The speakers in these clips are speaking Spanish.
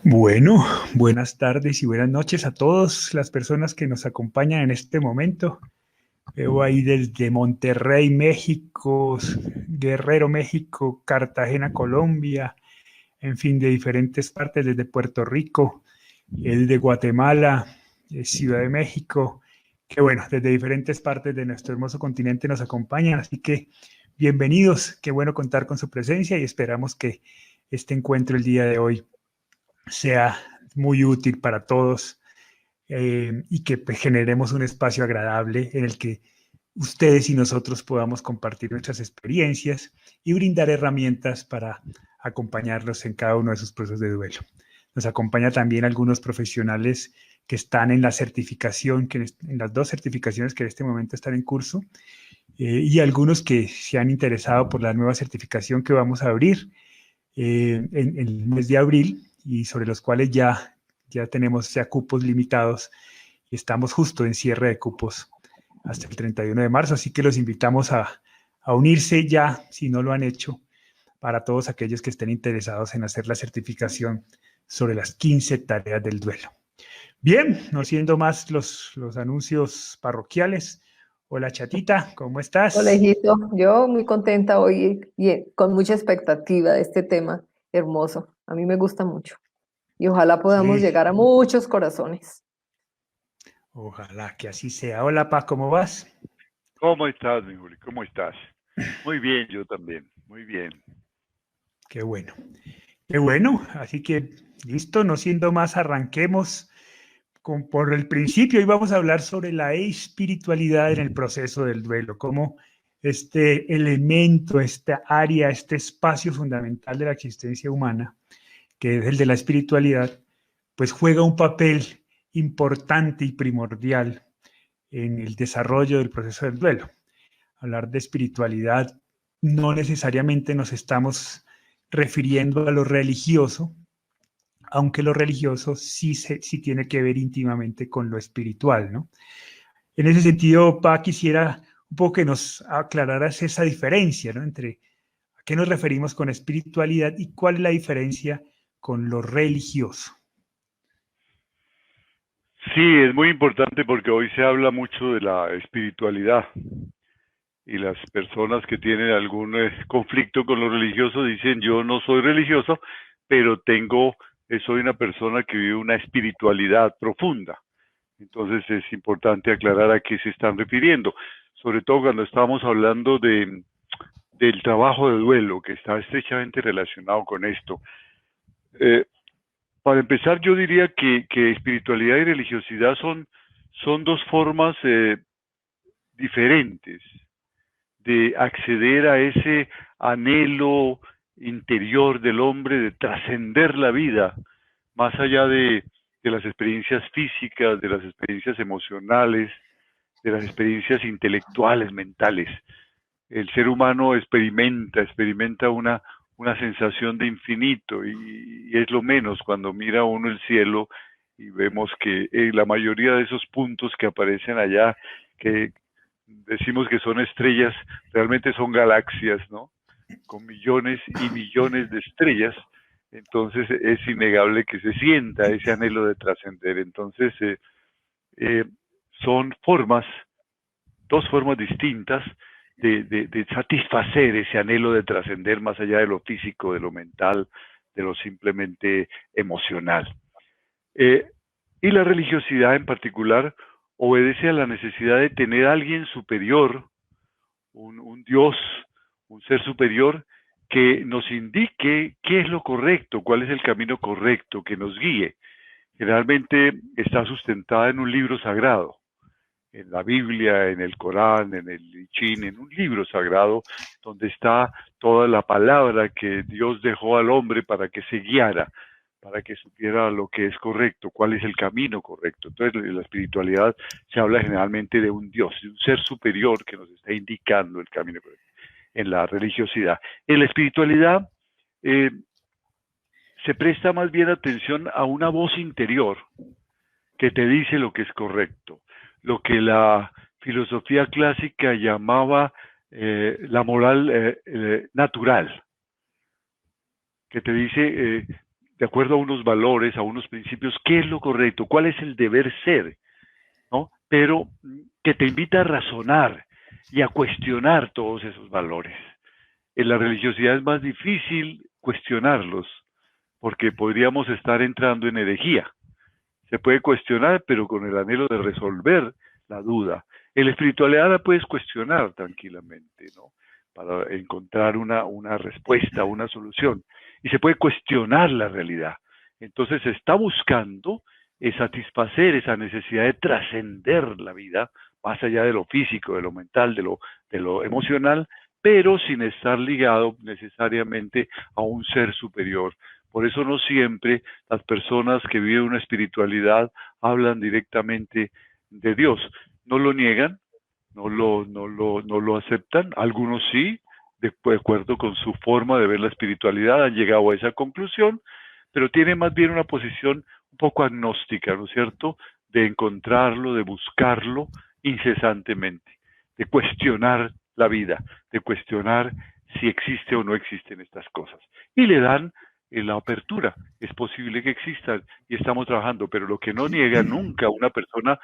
Bueno, buenas tardes y buenas noches a todas las personas que nos acompañan en este momento. Veo ahí desde Monterrey, México, Guerrero, México, Cartagena, Colombia, en fin, de diferentes partes, desde Puerto Rico, desde Guatemala, Ciudad de México, que bueno, desde diferentes partes de nuestro hermoso continente nos acompañan. Así que bienvenidos, qué bueno contar con su presencia y esperamos que este encuentro el día de hoy sea muy útil para todos, y que pues, generemos un espacio agradable en el que ustedes y nosotros podamos compartir nuestras experiencias y brindar herramientas para acompañarlos en cada uno de sus procesos de duelo. Nos acompaña también algunos profesionales que están en la certificación, en las dos certificaciones que en este momento están en curso, y algunos que se han interesado por la nueva certificación que vamos a abrir en el mes de abril y sobre los cuales ya tenemos ya cupos limitados y estamos justo en cierre de cupos hasta el 31 de marzo, así que los invitamos a unirse ya, si no lo han hecho, para todos aquellos que estén interesados en hacer la certificación sobre las 15 tareas del duelo. Bien, no siendo más los anuncios parroquiales. Hola Chatita, ¿cómo estás? Conejito, yo muy contenta hoy y con mucha expectativa de este tema hermoso. A mí me gusta mucho y ojalá podamos Sí, llegar a muchos corazones. ojalá que así sea. Hola Pa, ¿cómo vas? ¿Cómo estás, mi Juli? ¿Cómo estás? Muy bien, yo también. Muy bien. Qué bueno. Qué bueno, así que listo, no siendo más, arranquemos por el principio y vamos a hablar sobre la espiritualidad en el proceso del duelo, cómo este elemento, esta área, este espacio fundamental de la existencia humana, que es el de la espiritualidad, pues juega un papel importante y primordial en el desarrollo del proceso del duelo. Hablar de espiritualidad no necesariamente nos estamos refiriendo a lo religioso, aunque lo religioso sí tiene que ver íntimamente con lo espiritual, ¿no? En ese sentido, Pa, quisiera un poco que nos aclararas esa diferencia, ¿no? Entre a qué nos referimos con espiritualidad y cuál es la diferencia con lo religioso. Sí, es muy importante porque hoy se habla mucho de la espiritualidad y las personas que tienen algún conflicto con lo religioso dicen yo no soy religioso, pero soy una persona que vive una espiritualidad profunda. Entonces es importante aclarar a qué se están refiriendo, sobre todo cuando estamos hablando del trabajo de duelo, que está estrechamente relacionado con esto. Eh, Para empezar, yo diría que espiritualidad y religiosidad son dos formas diferentes de acceder a ese anhelo interior del hombre de trascender la vida, más allá de las experiencias físicas, de las experiencias emocionales, de las experiencias intelectuales, mentales. El ser humano experimenta una sensación de infinito y es lo menos cuando mira uno el cielo y vemos que la mayoría de esos puntos que aparecen allá, que decimos que son estrellas, realmente son galaxias, ¿no? Con millones y millones de estrellas, entonces es innegable que se sienta ese anhelo de trascender. Entonces eh, son dos formas distintas de satisfacer ese anhelo de trascender más allá de lo físico, de lo mental, de lo simplemente emocional. Eh, y la religiosidad en particular obedece a la necesidad de tener a alguien superior, un Dios, un ser superior, que nos indique qué es lo correcto, cuál es el camino correcto, que nos guíe. Generalmente está sustentada en un libro sagrado, en la Biblia, en el Corán, en el I Ching, en un libro sagrado donde está toda la palabra que Dios dejó al hombre para que se guiara, para que supiera lo que es correcto, cuál es el camino correcto. Entonces, en la espiritualidad se habla generalmente de un Dios, de un ser superior que nos está indicando el camino correcto. En la religiosidad. En la espiritualidad eh, se presta más bien atención a una voz interior que te dice lo que es correcto, lo que la filosofía clásica llamaba la moral natural, que te dice de acuerdo a unos valores, a unos principios, qué es lo correcto, cuál es el deber ser, ¿no? Pero que te invita a razonar y a cuestionar todos esos valores. En la religiosidad es más difícil cuestionarlos, porque podríamos estar entrando en herejía. Se puede cuestionar, pero con el anhelo de resolver la duda. En la espiritualidad la puedes cuestionar tranquilamente, ¿no? Para encontrar una respuesta, una solución. Y se puede cuestionar la realidad. Entonces se está buscando satisfacer esa necesidad de trascender la vida, más allá de lo físico, de lo mental, de lo emocional, pero sin estar ligado necesariamente a un ser superior. Por eso no siempre las personas que viven una espiritualidad hablan directamente de Dios. No lo niegan, no lo aceptan. Algunos sí, de acuerdo con su forma de ver la espiritualidad, han llegado a esa conclusión, pero tienen más bien una posición un poco agnóstica, ¿no es cierto? De encontrarlo, de buscarlo incesantemente, de cuestionar la vida, de cuestionar si existe o no existen estas cosas. Y le dan la apertura. Es posible que existan y estamos trabajando, pero lo que no niega nunca una persona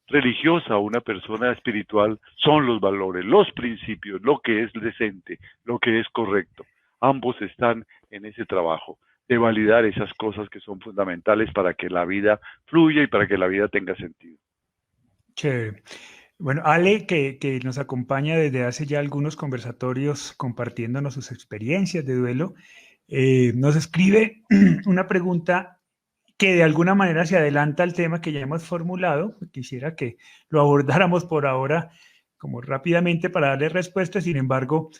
religiosa o una persona espiritual son los valores, los principios, lo que es decente, lo que es correcto. Ambos están en ese trabajo de validar esas cosas que son fundamentales para que la vida fluya y para que la vida tenga sentido. Chévere. Bueno, Ale, que nos acompaña desde hace ya algunos conversatorios compartiéndonos sus experiencias de duelo, nos escribe una pregunta que de alguna manera se adelanta al tema que ya hemos formulado. Quisiera que lo abordáramos por ahora como rápidamente para darle respuesta, sin embargo,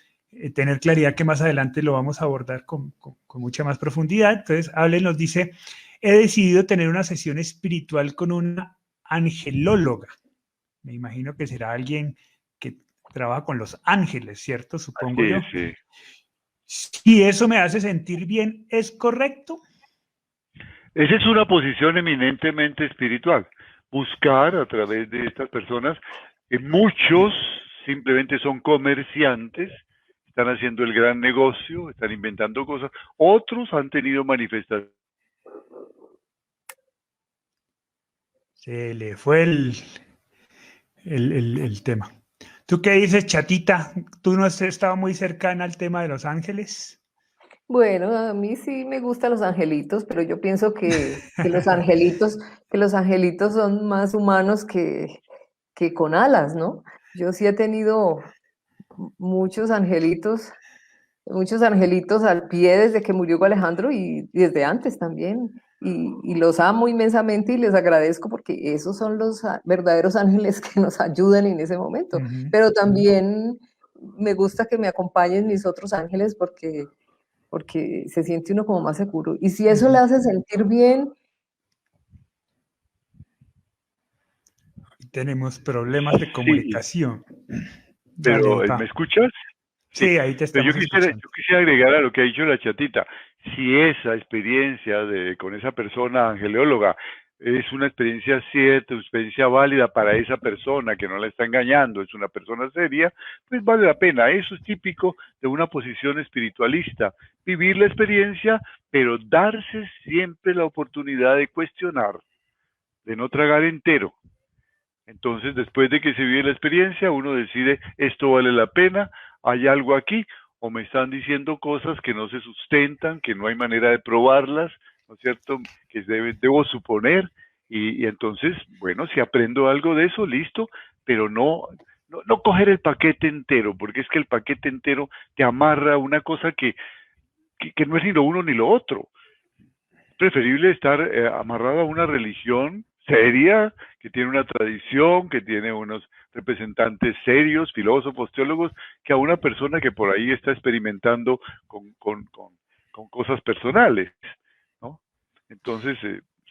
tener claridad que más adelante lo vamos a abordar con mucha más profundidad. Entonces, Ale nos dice, he decidido tener una sesión espiritual con una angelóloga. Me imagino que será alguien que trabaja con los ángeles, ¿cierto? Supongo Así yo. es, sí. Si eso me hace sentir bien, ¿es correcto? Esa es una posición eminentemente espiritual. Buscar a través de estas personas, muchos simplemente son comerciantes, están haciendo el gran negocio, están inventando cosas. Otros han tenido manifestaciones. Se le fue el tema. ¿Tú qué dices, chatita? ¿Tú no has estado muy cercana al tema de los ángeles? Bueno, a mí sí me gustan los angelitos, pero yo pienso que los angelitos son más humanos que con alas, ¿no? Yo sí he tenido muchos angelitos al pie desde que murió Alejandro y desde antes también. Y los amo inmensamente y les agradezco porque esos son los verdaderos ángeles que nos ayudan en ese momento. Pero también me gusta que me acompañen mis otros ángeles porque se siente uno como más seguro. Y si eso le hace sentir bien. Tenemos problemas de comunicación. Pero, Dale, ¿me escuchas? Sí, ahí te Pero estamos escuchando. yo quisiera agregar a lo que ha dicho la chatita. Si esa experiencia con esa persona angeóloga es una experiencia cierta, una experiencia válida para esa persona que no la está engañando, es una persona seria, pues vale la pena. Eso es típico de una posición espiritualista. Vivir la experiencia, pero darse siempre la oportunidad de cuestionar, de no tragar entero. Entonces, después de que se vive la experiencia, uno decide, esto vale la pena, hay algo aquí, o me están diciendo cosas que no se sustentan, que no hay manera de probarlas, ¿no es cierto? Que debo suponer, y entonces, bueno, si aprendo algo de eso, listo, pero no coger el paquete entero, porque es que el paquete entero te amarra a una cosa que no es ni lo uno ni lo otro. Es preferible estar amarrado a una religión seria, que tiene una tradición, que tiene unos representantes serios, filósofos, teólogos, que a una persona que por ahí está experimentando con cosas personales, ¿no? Entonces,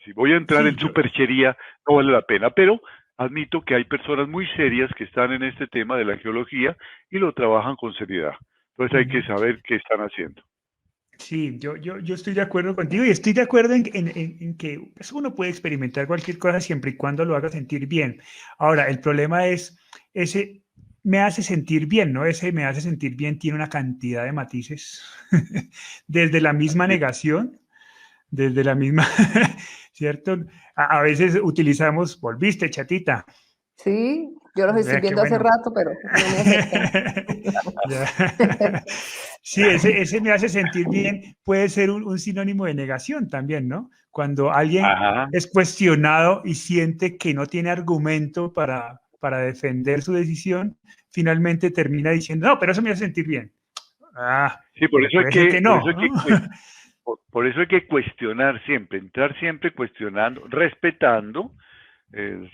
si voy a entrar en superchería, no vale la pena, pero admito que hay personas muy serias que están en este tema de la geología y lo trabajan con seriedad. Entonces hay que saber qué están haciendo. Sí, yo estoy de acuerdo contigo y estoy de acuerdo en que pues, uno puede experimentar cualquier cosa siempre y cuando lo haga sentir bien. Ahora, el problema es, ese me hace sentir bien, ¿no? Ese me hace sentir bien tiene una cantidad de matices, desde la misma negación desde la misma, ¿cierto? A veces utilizamos, volviste, chatita. Sí, yo los estoy viendo hace rato, pero no me aceptan. Sí, ese me hace sentir bien, puede ser un sinónimo de negación también, ¿no? Cuando alguien es cuestionado y siente que no tiene argumento para defender su decisión, finalmente termina diciendo, no, pero eso me hace sentir bien. Sí, por eso por eso hay que cuestionar siempre, entrar siempre cuestionando, respetando,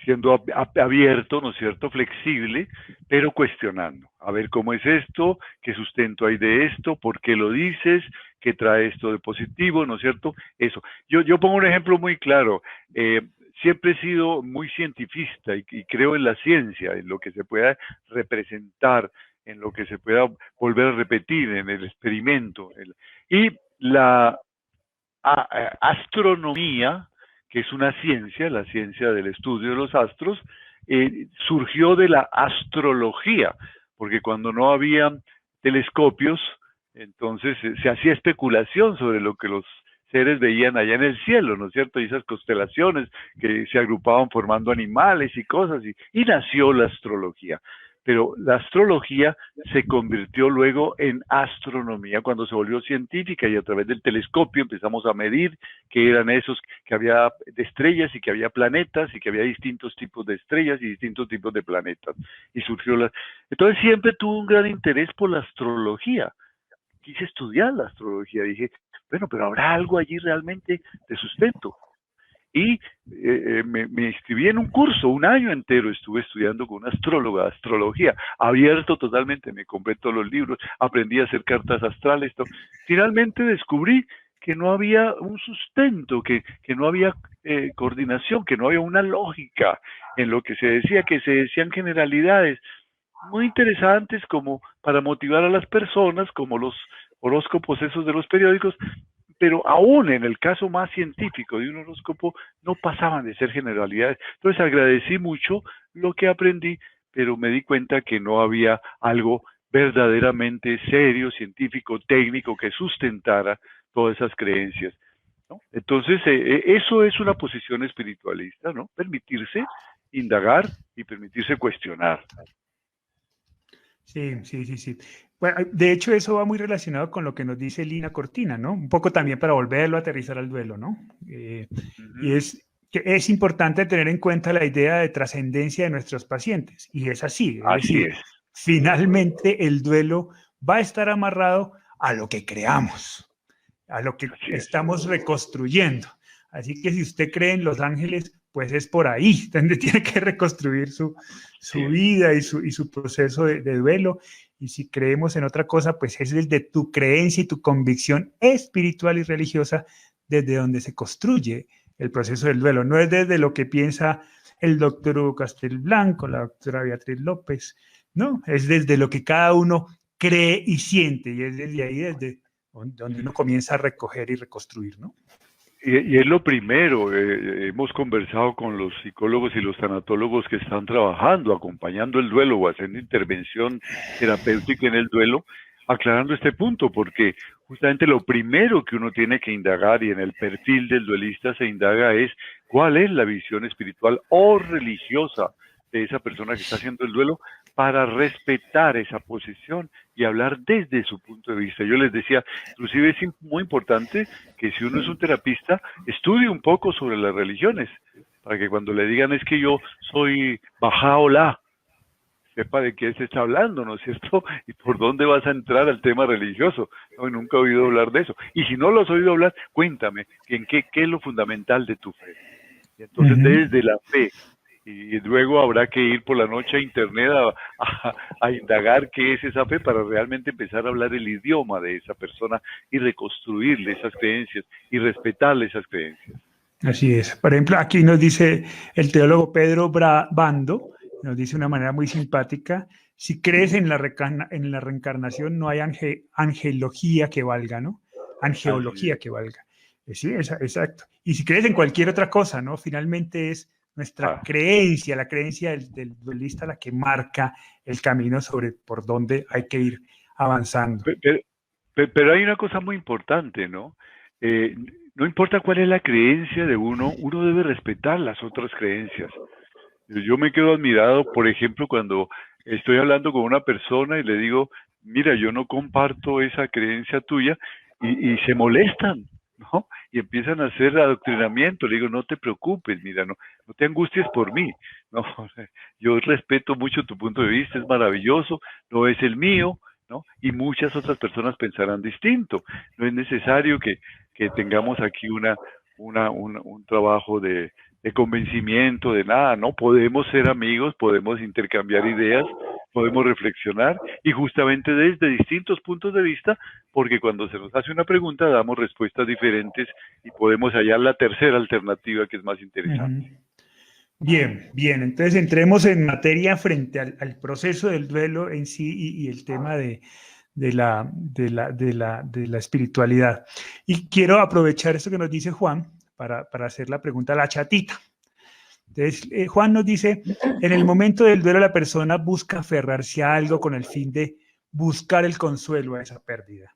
siendo abierto, ¿no es cierto?, flexible, pero cuestionando. A ver cómo es esto, qué sustento hay de esto, por qué lo dices, qué trae esto de positivo, ¿no es cierto? Eso. Yo pongo un ejemplo muy claro. Siempre he sido muy cientifista y creo en la ciencia, en lo que se pueda representar, en lo que se pueda volver a repetir, en el experimento. Y la astronomía, que es una ciencia, la ciencia del estudio de los astros, surgió de la astrología, porque cuando no había telescopios, entonces se hacía especulación sobre lo que los seres veían allá en el cielo, ¿no es cierto? Y esas constelaciones que se agrupaban formando animales y cosas, y nació la astrología. Pero la astrología se convirtió luego en astronomía cuando se volvió científica y a través del telescopio empezamos a medir que eran esos, que había estrellas y que había planetas y que había distintos tipos de estrellas y distintos tipos de planetas. Y surgió la... Entonces siempre tuve un gran interés por la astrología. Quise estudiar la astrología. Dije, bueno, pero ¿habrá algo allí realmente de sustento? Y me inscribí en un curso, un año entero estuve estudiando con una astróloga, astrología, abierto totalmente, me compré todos los libros, aprendí a hacer cartas astrales, todo. Finalmente descubrí que no había un sustento, que no había coordinación, que no había una lógica en lo que se decía, que se decían generalidades muy interesantes como para motivar a las personas, como los horóscopos esos de los periódicos, pero aún en el caso más científico de un horóscopo no pasaban de ser generalidades. Entonces agradecí mucho lo que aprendí, pero me di cuenta que no había algo verdaderamente serio, científico, técnico, que sustentara todas esas creencias, ¿no? Entonces, eso es una posición espiritualista, ¿no? Permitirse indagar y permitirse cuestionar. Sí. Bueno, de hecho, eso va muy relacionado con lo que nos dice Lina Cortina, ¿no? Un poco también para volverlo a aterrizar al duelo, ¿no? Y es que es importante tener en cuenta la idea de trascendencia de nuestros pacientes. Y es así. Es decir, finalmente el duelo va a estar amarrado a lo que creamos, a lo que estamos reconstruyendo. Así que si usted cree en los ángeles, pues es por ahí donde tiene que reconstruir su vida y su proceso de duelo. Y si creemos en otra cosa, pues es desde tu creencia y tu convicción espiritual y religiosa desde donde se construye el proceso del duelo. No es desde lo que piensa el doctor Hugo Castelblanco, la doctora Beatriz López, no, es desde lo que cada uno cree y siente, y es desde ahí desde donde uno comienza a recoger y reconstruir, ¿no? Y es lo primero, hemos conversado con los psicólogos y los tanatólogos que están trabajando, acompañando el duelo o haciendo intervención terapéutica en el duelo, aclarando este punto, porque justamente lo primero que uno tiene que indagar, y en el perfil del duelista se indaga, es cuál es la visión espiritual o religiosa de esa persona que está haciendo el duelo, para respetar esa posición y hablar desde su punto de vista. Yo les decía, inclusive es muy importante que si uno es un terapista, estudie un poco sobre las religiones, para que cuando le digan es que yo soy Bahá'u'lláh, sepa de qué se está hablando, ¿no es cierto? Y por dónde vas a entrar al tema religioso. No, nunca he oído hablar de eso. Y si no lo has oído hablar, cuéntame, ¿qué es lo fundamental de tu fe? Y entonces desde la fe, y luego habrá que ir por la noche a internet a indagar qué es esa fe para realmente empezar a hablar el idioma de esa persona y reconstruirle esas creencias y respetarle esas creencias. Así es. Por ejemplo, aquí nos dice el teólogo Pedro Bando, nos dice de una manera muy simpática, si crees en la reencarnación no hay angelología que valga, ¿no? Angeología que valga. Sí, exacto. Y si crees en cualquier otra cosa, ¿no? Finalmente es nuestra creencia, la creencia del duelista la que marca el camino sobre por dónde hay que ir avanzando. Pero hay una cosa muy importante, ¿no? no importa cuál es la creencia de uno, uno debe respetar las otras creencias. Yo me quedo admirado, por ejemplo, cuando estoy hablando con una persona y le digo, mira, yo no comparto esa creencia tuya, y se molestan, ¿no? Y empiezan a hacer adoctrinamiento. Le digo, no te preocupes, mira, no te angusties por mí, ¿no? Yo respeto mucho tu punto de vista, es maravilloso, no es el mío, ¿no? Y muchas otras personas pensarán distinto. No es necesario que tengamos aquí un trabajo de convencimiento, de nada, ¿no? Podemos ser amigos, podemos intercambiar ideas, podemos reflexionar, y justamente desde distintos puntos de vista, porque cuando se nos hace una pregunta damos respuestas diferentes y podemos hallar la tercera alternativa, que es más interesante. Bien, bien, entonces entremos en materia frente al proceso del duelo en sí y el tema de la espiritualidad. Y quiero aprovechar esto que nos dice Juan para hacer la pregunta a la chatita. Entonces, Juan nos dice, en el momento del duelo la persona busca aferrarse a algo con el fin de buscar el consuelo a esa pérdida.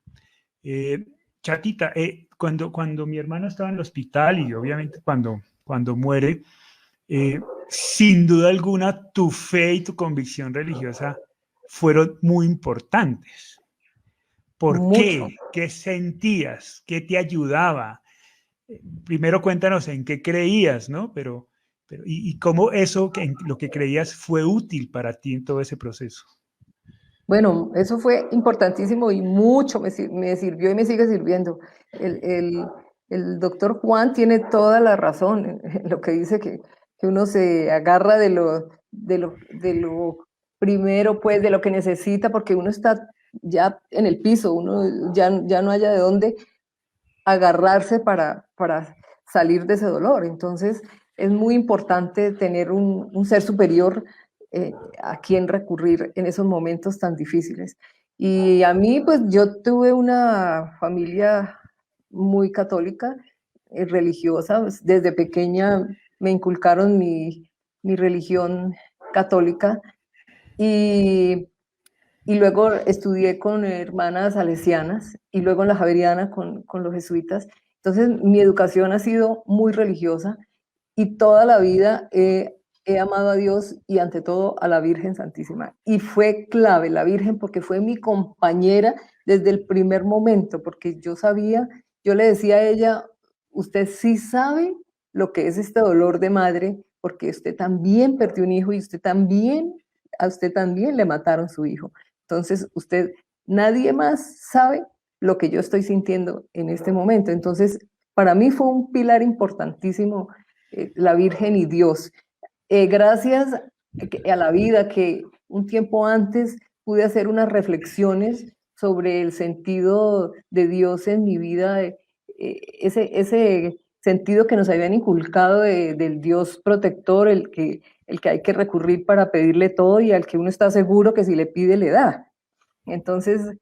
Chatita, cuando mi hermano estaba en el hospital y obviamente cuando muere, sin duda alguna tu fe y tu convicción religiosa fueron muy importantes. ¿Por qué? ¿Qué sentías? ¿Qué te ayudaba? Primero cuéntanos en qué creías, ¿no? Pero y cómo eso, en lo que creías, fue útil para ti en todo ese proceso. Bueno, eso fue importantísimo y mucho me sirvió y me sigue sirviendo. El doctor Juan tiene toda la razón en lo que dice que uno se agarra de lo primero, pues, de lo que necesita, porque uno está ya en el piso, uno ya no haya de dónde agarrarse para salir de ese dolor. Entonces, es muy importante tener un ser superior a quien recurrir en esos momentos tan difíciles. Y a mí, pues yo tuve una familia muy católica, religiosa. Pues, desde pequeña me inculcaron mi religión católica y luego estudié con hermanas salesianas y luego en la Javeriana con los jesuitas. Entonces mi educación ha sido muy religiosa y toda la vida he amado a Dios y ante todo a la Virgen Santísima. Y fue clave la Virgen porque fue mi compañera desde el primer momento, porque yo le decía a ella, usted sí sabe lo que es este dolor de madre, porque usted también perdió un hijo y a usted también le mataron su hijo. Entonces, nadie más sabe lo que yo estoy sintiendo en este momento. Entonces, para mí fue un pilar importantísimo la Virgen y Dios. Gracias a la vida que un tiempo antes pude hacer unas reflexiones sobre el sentido de Dios en mi vida, ese sentido que nos habían inculcado del Dios protector, el que hay que recurrir para pedirle todo y al que uno está seguro que si le pide le da. Entonces,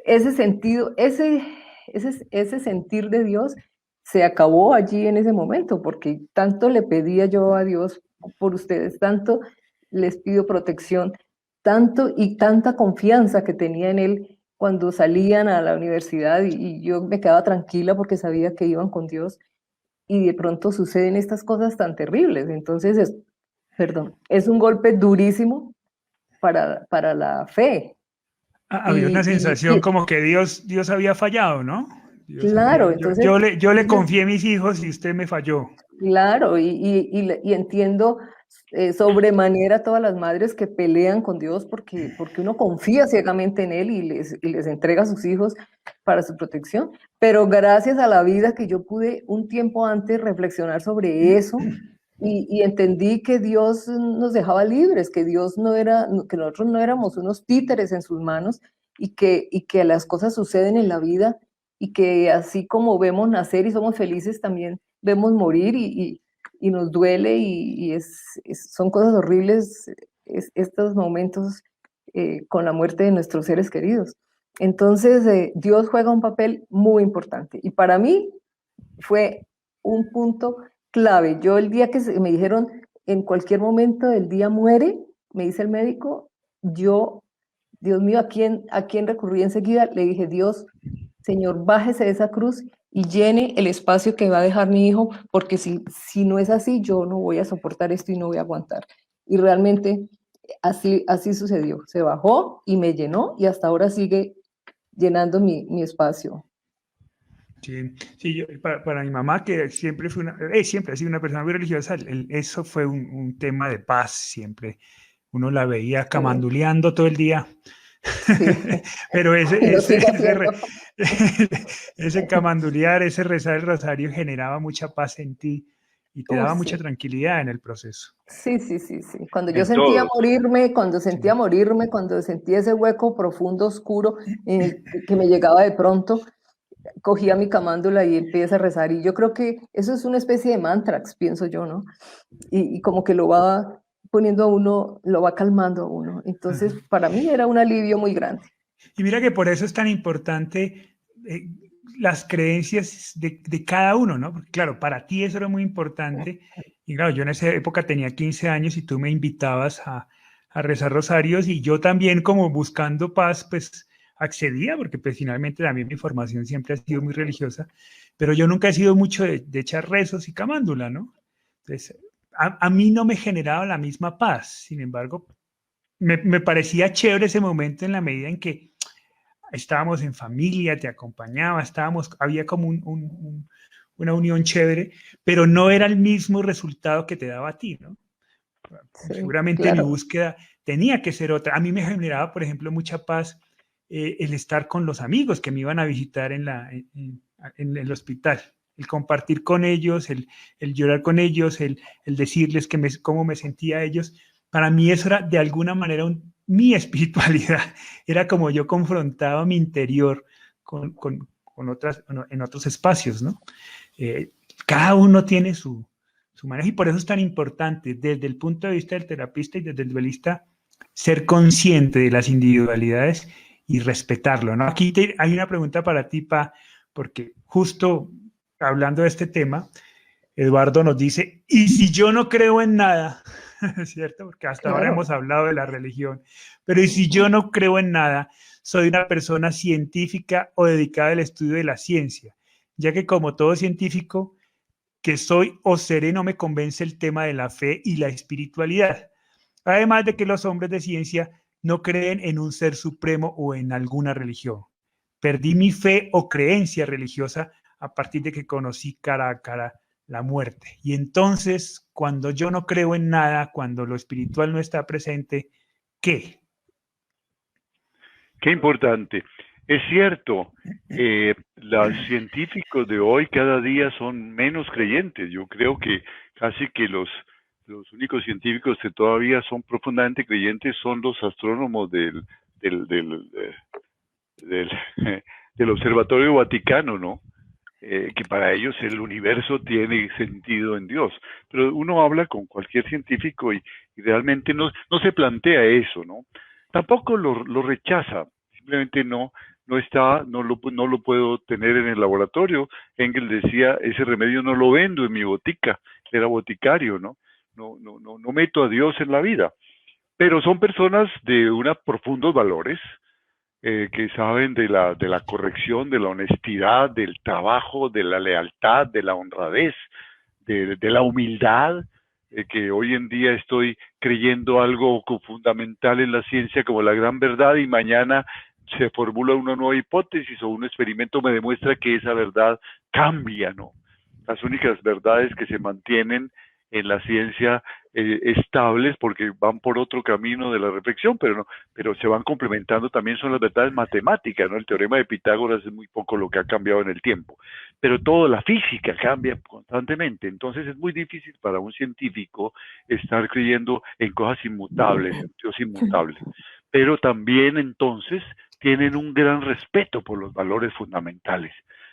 ese sentido, ese sentir de Dios se acabó allí en ese momento, porque tanto le pedía yo a Dios por ustedes, tanto les pido protección, tanto y tanta confianza que tenía en Él cuando salían a la universidad y yo me quedaba tranquila porque sabía que iban con Dios y de pronto suceden estas cosas tan terribles. Entonces, es un golpe durísimo para la fe. Había una sensación como que Dios había fallado, ¿no? Claro, entonces... Yo le confié a mis hijos y usted me falló. Claro, y entiendo sobremanera a todas las madres que pelean con Dios porque uno confía ciegamente en Él y les entrega a sus hijos para su protección. Pero gracias a la vida que yo pude un tiempo antes reflexionar sobre eso y entendí que Dios nos dejaba libres, que que nosotros no éramos unos títeres en sus manos y que las cosas suceden en la vida y que así como vemos nacer y somos felices, también vemos morir y nos duele y son cosas horribles estos momentos con la muerte de nuestros seres queridos. Entonces, Dios juega un papel muy importante y para mí fue un punto clave. Yo el día que me dijeron, en cualquier momento del día muere, me dice el médico, Dios mío, ¿a quién recurrí enseguida? Le dije, Dios, Señor, bájese de esa cruz y llene el espacio que va a dejar mi hijo, porque si no es así, yo no voy a soportar esto y no voy a aguantar. Y realmente así sucedió. Se bajó y me llenó y hasta ahora sigue llenando mi espacio. Sí, sí para mi mamá, que siempre fue siempre ha sido una persona muy religiosa, eso fue un tema de paz siempre. Uno la veía Sí, camanduleando todo el día, sí. pero Y lo sigue haciendo. ese camandulear, ese rezar el rosario generaba mucha paz en ti y te Uy, daba mucha sí. tranquilidad en el proceso. Sí, sí, sí, sí. Cuando yo En sentía todos. morirme, Sí. cuando sentía ese hueco profundo, oscuro, que me llegaba de pronto, cogía mi camándula y empieza a rezar. Y yo creo que eso es una especie de mantrax, pienso yo, ¿no? Y como que lo va poniendo a uno, lo va calmando a uno. Entonces, Ajá. para mí era un alivio muy grande. Y mira que por eso es tan importante las creencias de cada uno, ¿no? Porque claro, para ti eso era muy importante. Y claro, yo en esa época tenía 15 años y tú me invitabas a rezar rosarios y yo también como buscando paz, pues accedía, porque pues finalmente también mi formación siempre ha sido muy religiosa, pero yo nunca he sido mucho de echar rezos y camándula, ¿no? Entonces, a mí no me generaba la misma paz, sin embargo, me parecía chévere ese momento en la medida en que estábamos en familia, te acompañaba, había como una unión chévere, pero no era el mismo resultado que te daba a ti, ¿no? Sí, Seguramente mi claro. búsqueda tenía que ser otra. A mí me generaba, por ejemplo, mucha paz el estar con los amigos que me iban a visitar en el hospital, el compartir con ellos, el llorar con ellos, el decirles cómo me sentía ellos. Para mí eso era de alguna manera mi espiritualidad. Era como yo confrontaba mi interior con en otros espacios, ¿no? Eh, cada uno tiene su manejo y por eso es tan importante desde el punto de vista del terapista y desde el duelista ser consciente de las individualidades y respetarlo, ¿no? Aquí hay una pregunta para ti, Pa, porque justo hablando de este tema, Eduardo nos dice, ¿y si yo no creo en nada? ¿Cierto? Porque hasta ahora Claro. hemos hablado de la religión, pero ¿y si yo no creo en nada? Soy una persona científica o dedicada al estudio de la ciencia, ya que como todo científico que soy o seré no me convence el tema de la fe y la espiritualidad. Además de que los hombres de ciencia no creen en un ser supremo o en alguna religión. Perdí mi fe o creencia religiosa a partir de que conocí cara a cara la muerte. Y entonces, cuando yo no creo en nada, cuando lo espiritual no está presente, ¿qué? Qué importante. Es cierto, los científicos de hoy cada día son menos creyentes. Yo creo que casi que los únicos científicos que todavía son profundamente creyentes son los astrónomos del, del, eh, del, del Observatorio Vaticano, ¿no? Que para ellos el universo tiene sentido en Dios. Pero uno habla con cualquier científico y realmente no se plantea eso, ¿no? Tampoco lo rechaza, simplemente no lo puedo tener en el laboratorio. Engel decía, ese remedio no lo vendo en mi botica, era boticario, ¿no? No meto a Dios en la vida. Pero son personas de unos profundos valores, que saben de la corrección, de la honestidad, del trabajo, de la lealtad, de la honradez, de la humildad, que hoy en día estoy creyendo algo fundamental en la ciencia como la gran verdad y mañana se formula una nueva hipótesis o un experimento me demuestra que esa verdad cambia, ¿no? Las únicas verdades que se mantienen en la ciencia estables porque van por otro camino de la reflexión, pero se van complementando también son las verdades matemáticas, ¿no? El teorema de Pitágoras es muy poco lo que ha cambiado en el tiempo, pero toda la física cambia constantemente, entonces es muy difícil para un científico estar creyendo en cosas inmutables, en Dios inmutable, pero también entonces tienen un gran respeto por los valores fundamentales,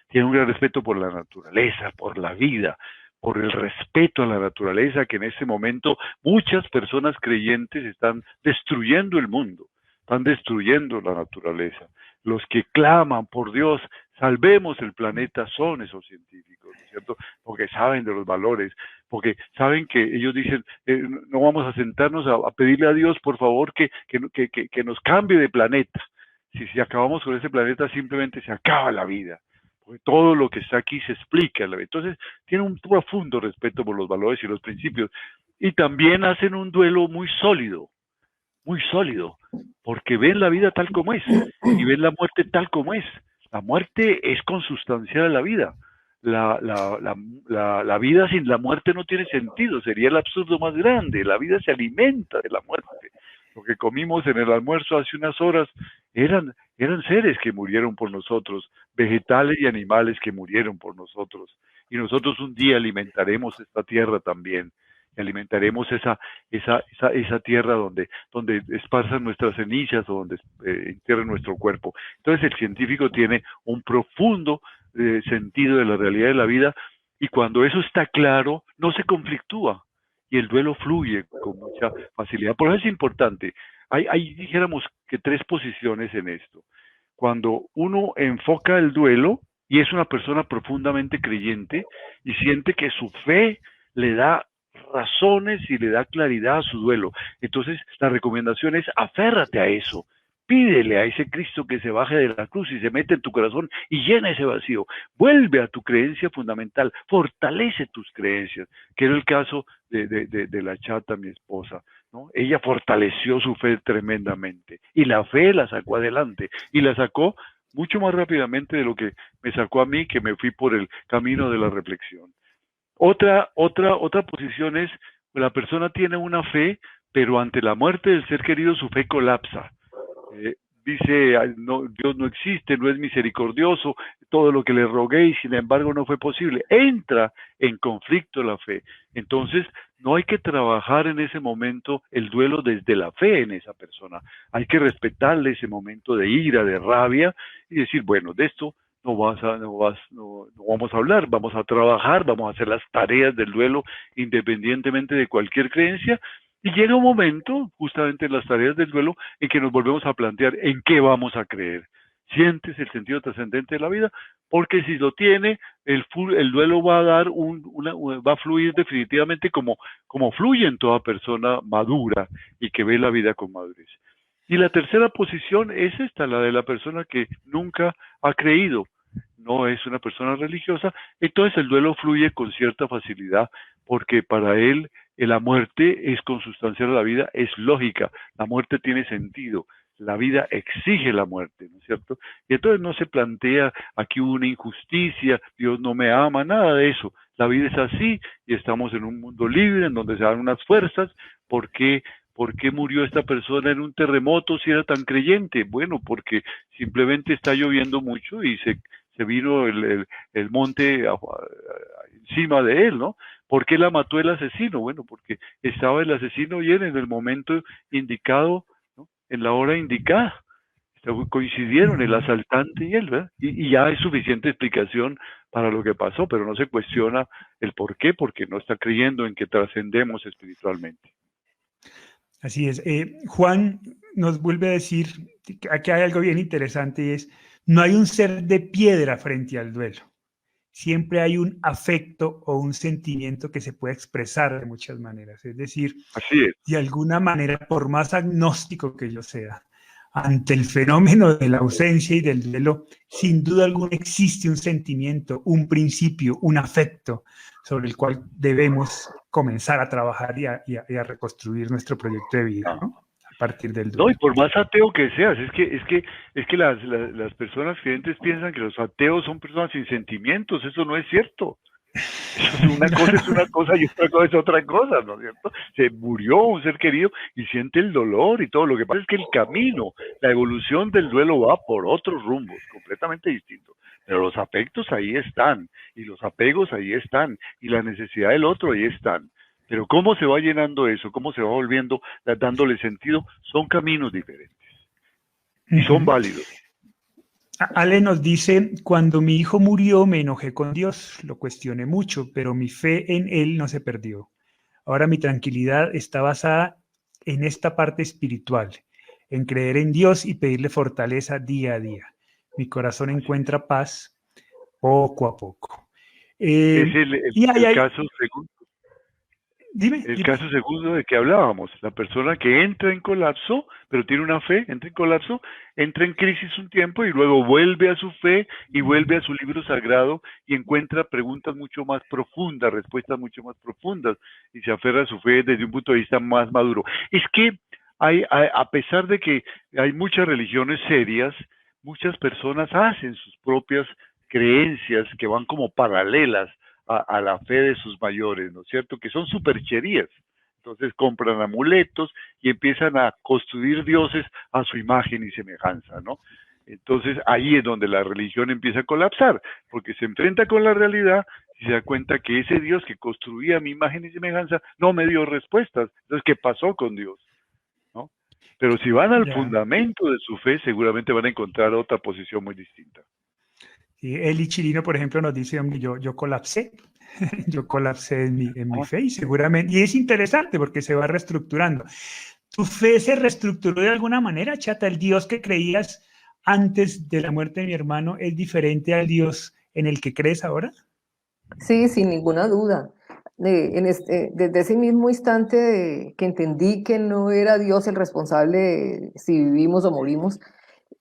tienen un gran respeto por la naturaleza, por la vida, por el respeto a la naturaleza, que en ese momento muchas personas creyentes están destruyendo el mundo, están destruyendo la naturaleza. Los que claman por Dios, salvemos el planeta, son esos científicos, ¿no es cierto? Porque saben de los valores, porque saben que ellos dicen, no vamos a sentarnos a pedirle a Dios, por favor, que nos cambie de planeta. Si acabamos con ese planeta, simplemente se acaba la vida. porque todo lo que está aquí se explica. Entonces, tiene un profundo respeto por los valores y los principios. Y también hacen un duelo muy sólido, porque ven la vida tal como es y ven la muerte tal como es. La muerte es consustancial a la vida. La vida sin la muerte no tiene sentido, sería el absurdo más grande. La vida se alimenta de la muerte. Lo que comimos en el almuerzo hace unas horas eran seres que murieron por nosotros, vegetales y animales que murieron por nosotros. Y nosotros un día alimentaremos esta tierra también. Alimentaremos esa tierra donde esparzan nuestras cenizas o donde entierren nuestro cuerpo. Entonces el científico tiene un profundo sentido de la realidad de la vida, y cuando eso está claro, no se conflictúa y el duelo fluye con mucha facilidad. Por eso es importante. Hay dijéramos que 3 posiciones en esto. Cuando uno enfoca el duelo y es una persona profundamente creyente y siente que su fe le da razones y le da claridad a su duelo, entonces la recomendación es aférrate a eso. Pídele a ese Cristo que se baje de la cruz y se mete en tu corazón y llena ese vacío. Vuelve a tu creencia fundamental, fortalece tus creencias, que era el caso de la chata, mi esposa, ¿no? Ella fortaleció su fe tremendamente y la fe la sacó adelante y la sacó mucho más rápidamente de lo que me sacó a mí, que me fui por el camino de la reflexión. Otra posición es, la persona tiene una fe, pero ante la muerte del ser querido su fe colapsa. Dice, no, Dios no existe, no es misericordioso, todo lo que le rogué y sin embargo no fue posible. Entra en conflicto la fe. Entonces, no hay que trabajar en ese momento el duelo desde la fe en esa persona. Hay que respetarle ese momento de ira, de rabia y decir, bueno, de esto no vamos a hablar, vamos a trabajar, vamos a hacer las tareas del duelo independientemente de cualquier creencia. Y llega un momento, justamente en las tareas del duelo, en que nos volvemos a plantear en qué vamos a creer. ¿Sientes el sentido trascendente de la vida? Porque si lo tiene, el duelo va a dar va a fluir definitivamente como fluye en toda persona madura y que ve la vida con madurez. Y la tercera posición es esta, la de la persona que nunca ha creído, no es una persona religiosa, entonces el duelo fluye con cierta facilidad, porque para él la muerte es consustancial a la vida, es lógica, la muerte tiene sentido, la vida exige la muerte, ¿no es cierto? Y entonces no se plantea aquí una injusticia, Dios no me ama, nada de eso. La vida es así y estamos en un mundo libre en donde se dan unas fuerzas. ¿Por qué murió esta persona en un terremoto si era tan creyente? Bueno, porque simplemente está lloviendo mucho y se vino el monte encima de él, ¿no? ¿Por qué la mató el asesino? Bueno, porque estaba el asesino y él en el momento indicado, ¿no? En la hora indicada. Coincidieron el asaltante y él, ¿verdad? Y ya hay suficiente explicación para lo que pasó, pero no se cuestiona el por qué, porque no está creyendo en que trascendemos espiritualmente. Así es. Juan nos vuelve a decir que aquí hay algo bien interesante y es, no hay un ser de piedra frente al duelo. Siempre hay un afecto o un sentimiento que se puede expresar de muchas maneras. Es decir, así es. De alguna manera, por más agnóstico que yo sea, ante el fenómeno de la ausencia y del duelo, sin duda alguna existe un sentimiento, un principio, un afecto sobre el cual debemos comenzar a trabajar y a reconstruir nuestro proyecto de vida, ¿no? A partir del duelo. No, y por más ateo que seas, es que las personas creyentes piensan que los ateos son personas sin sentimientos. Eso no es cierto. Una cosa es una cosa y otra cosa es otra cosa, ¿no es cierto? Se murió un ser querido y siente el dolor y todo. Lo que pasa es que el camino, la evolución del duelo va por otros rumbos, completamente distintos. Pero los afectos ahí están, y los apegos ahí están, y la necesidad del otro ahí están. Pero cómo se va llenando eso, cómo se va volviendo, dándole sentido, son caminos diferentes. Y son válidos. Ale nos dice, cuando mi hijo murió me enojé con Dios, lo cuestioné mucho, pero mi fe en él no se perdió. Ahora mi tranquilidad está basada en esta parte espiritual, en creer en Dios y pedirle fortaleza día a día. Mi corazón encuentra paz poco a poco. Es el caso segundo. Dime. Caso segundo de que hablábamos, la persona que entra en colapso pero tiene una fe, entra en colapso, entra en crisis un tiempo y luego vuelve a su fe y vuelve a su libro sagrado y encuentra preguntas mucho más profundas, respuestas mucho más profundas y se aferra a su fe desde un punto de vista más maduro. Es que a pesar de que hay muchas religiones serias, muchas personas hacen sus propias creencias que van como paralelas a la fe de sus mayores, ¿no es cierto? Que son supercherías. Entonces compran amuletos y empiezan a construir dioses a su imagen y semejanza, ¿no? Entonces ahí es donde la religión empieza a colapsar, porque se enfrenta con la realidad y se da cuenta que ese Dios que construía mi imagen y semejanza no me dio respuestas. Entonces, ¿qué pasó con Dios? ¿No? Pero si van al fundamento de su fe, seguramente van a encontrar otra posición muy distinta. Sí, Eli Chirino, por ejemplo, nos dice, hombre, yo colapsé, yo colapsé en mi fe y seguramente, y es interesante porque se va reestructurando. ¿Tu fe se reestructuró de alguna manera, Chata? ¿El Dios que creías antes de la muerte de mi hermano es diferente al Dios en el que crees ahora? Sí, sin ninguna duda. Desde ese mismo instante que entendí que no era Dios el responsable de si vivimos o morimos,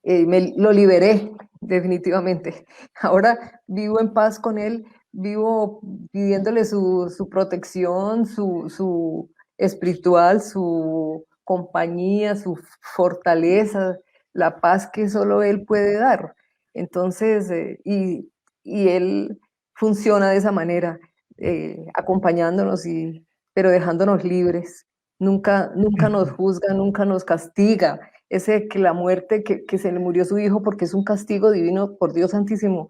lo liberé definitivamente. Ahora vivo en paz con Él, vivo pidiéndole su protección, su espiritual, su compañía, su fortaleza, la paz que solo Él puede dar. Entonces, y Él funciona de esa manera, acompañándonos, pero dejándonos libres. Nunca nos juzga, nunca nos castiga. Ese que la muerte, que se le murió su hijo porque es un castigo divino por Dios Santísimo.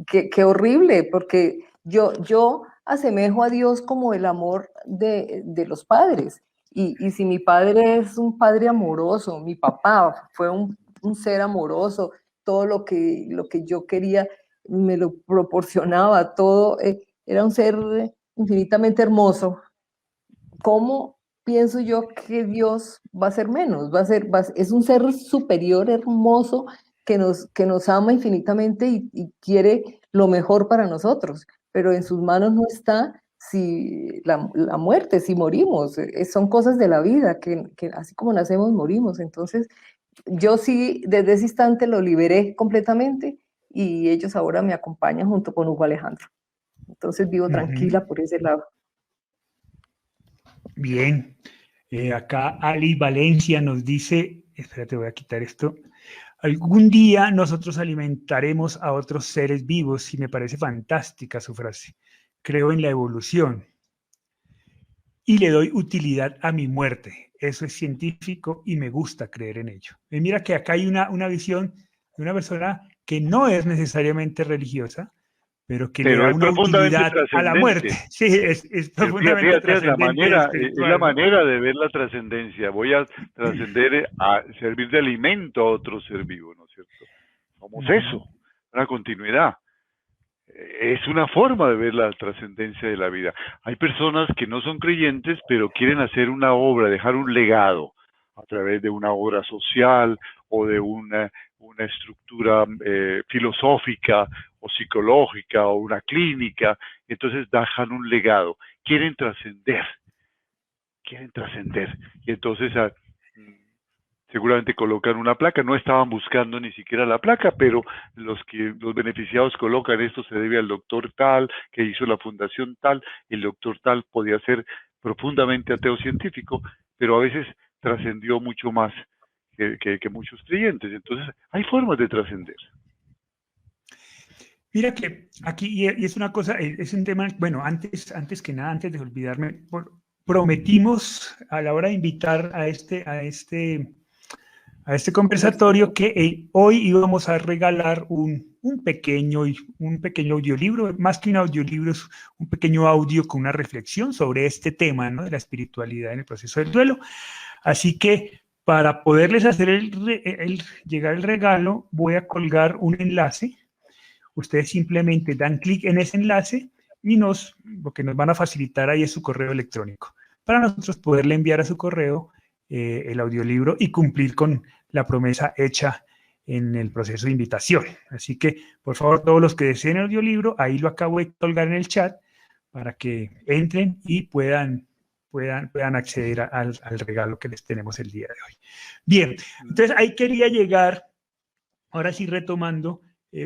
Qué horrible, porque yo asemejo a Dios como el amor de los padres. Y si mi padre es un padre amoroso, mi papá fue un ser amoroso, todo lo que yo quería me lo proporcionaba, todo, era un ser infinitamente hermoso. ¿Cómo pienso yo que Dios va a ser menos? Es un ser superior, hermoso, que nos ama infinitamente y quiere lo mejor para nosotros, pero en sus manos no está si la muerte, si morimos. Son cosas de la vida, que así como nacemos, morimos. Entonces, yo sí, desde ese instante lo liberé completamente y ellos ahora me acompañan junto con Hugo Alejandro. Entonces vivo tranquila por ese lado. Bien. Acá Ali Valencia nos dice, espérate, voy a quitar esto. Algún día nosotros alimentaremos a otros seres vivos y me parece fantástica su frase. Creo en la evolución y le doy utilidad a mi muerte. Eso es científico y me gusta creer en ello. Y mira que acá hay una visión de una persona que no es necesariamente religiosa, pero que le da una utilidad a la muerte. Sí, es profundamente trascendente. Es la manera de ver la trascendencia. Voy a trascender a servir de alimento a otro ser vivo, ¿no es cierto? Somos eso, una continuidad. Es una forma de ver la trascendencia de la vida. Hay personas que no son creyentes, pero quieren hacer una obra, dejar un legado a través de una obra social o de una estructura filosófica o psicológica o una clínica. Entonces dejan un legado. Quieren trascender. Y entonces seguramente colocan una placa, no estaban buscando ni siquiera la placa, pero los beneficiados colocan esto se debe al doctor tal, que hizo la fundación tal, el doctor tal podía ser profundamente ateo científico, pero a veces trascendió mucho más que muchos creyentes. Entonces hay formas de trascender. Mira que aquí, y es una cosa, es un tema, bueno, antes que nada, antes de olvidarme, prometimos a la hora de invitar a este conversatorio que hoy íbamos a regalar un pequeño audiolibro, más que un audiolibro, es un pequeño audio con una reflexión sobre este tema, ¿no? De la espiritualidad en el proceso del duelo. Así que para poderles hacer llegar el regalo, voy a colgar un enlace. Ustedes simplemente dan clic en ese enlace y lo que nos van a facilitar ahí es su correo electrónico, para nosotros poderle enviar a su correo el audiolibro y cumplir con la promesa hecha en el proceso de invitación. Así que, por favor, todos los que deseen el audiolibro, ahí lo acabo de colgar en el chat para que entren y puedan puedan acceder al regalo que les tenemos el día de hoy. Bien, entonces ahí quería llegar, ahora sí retomando,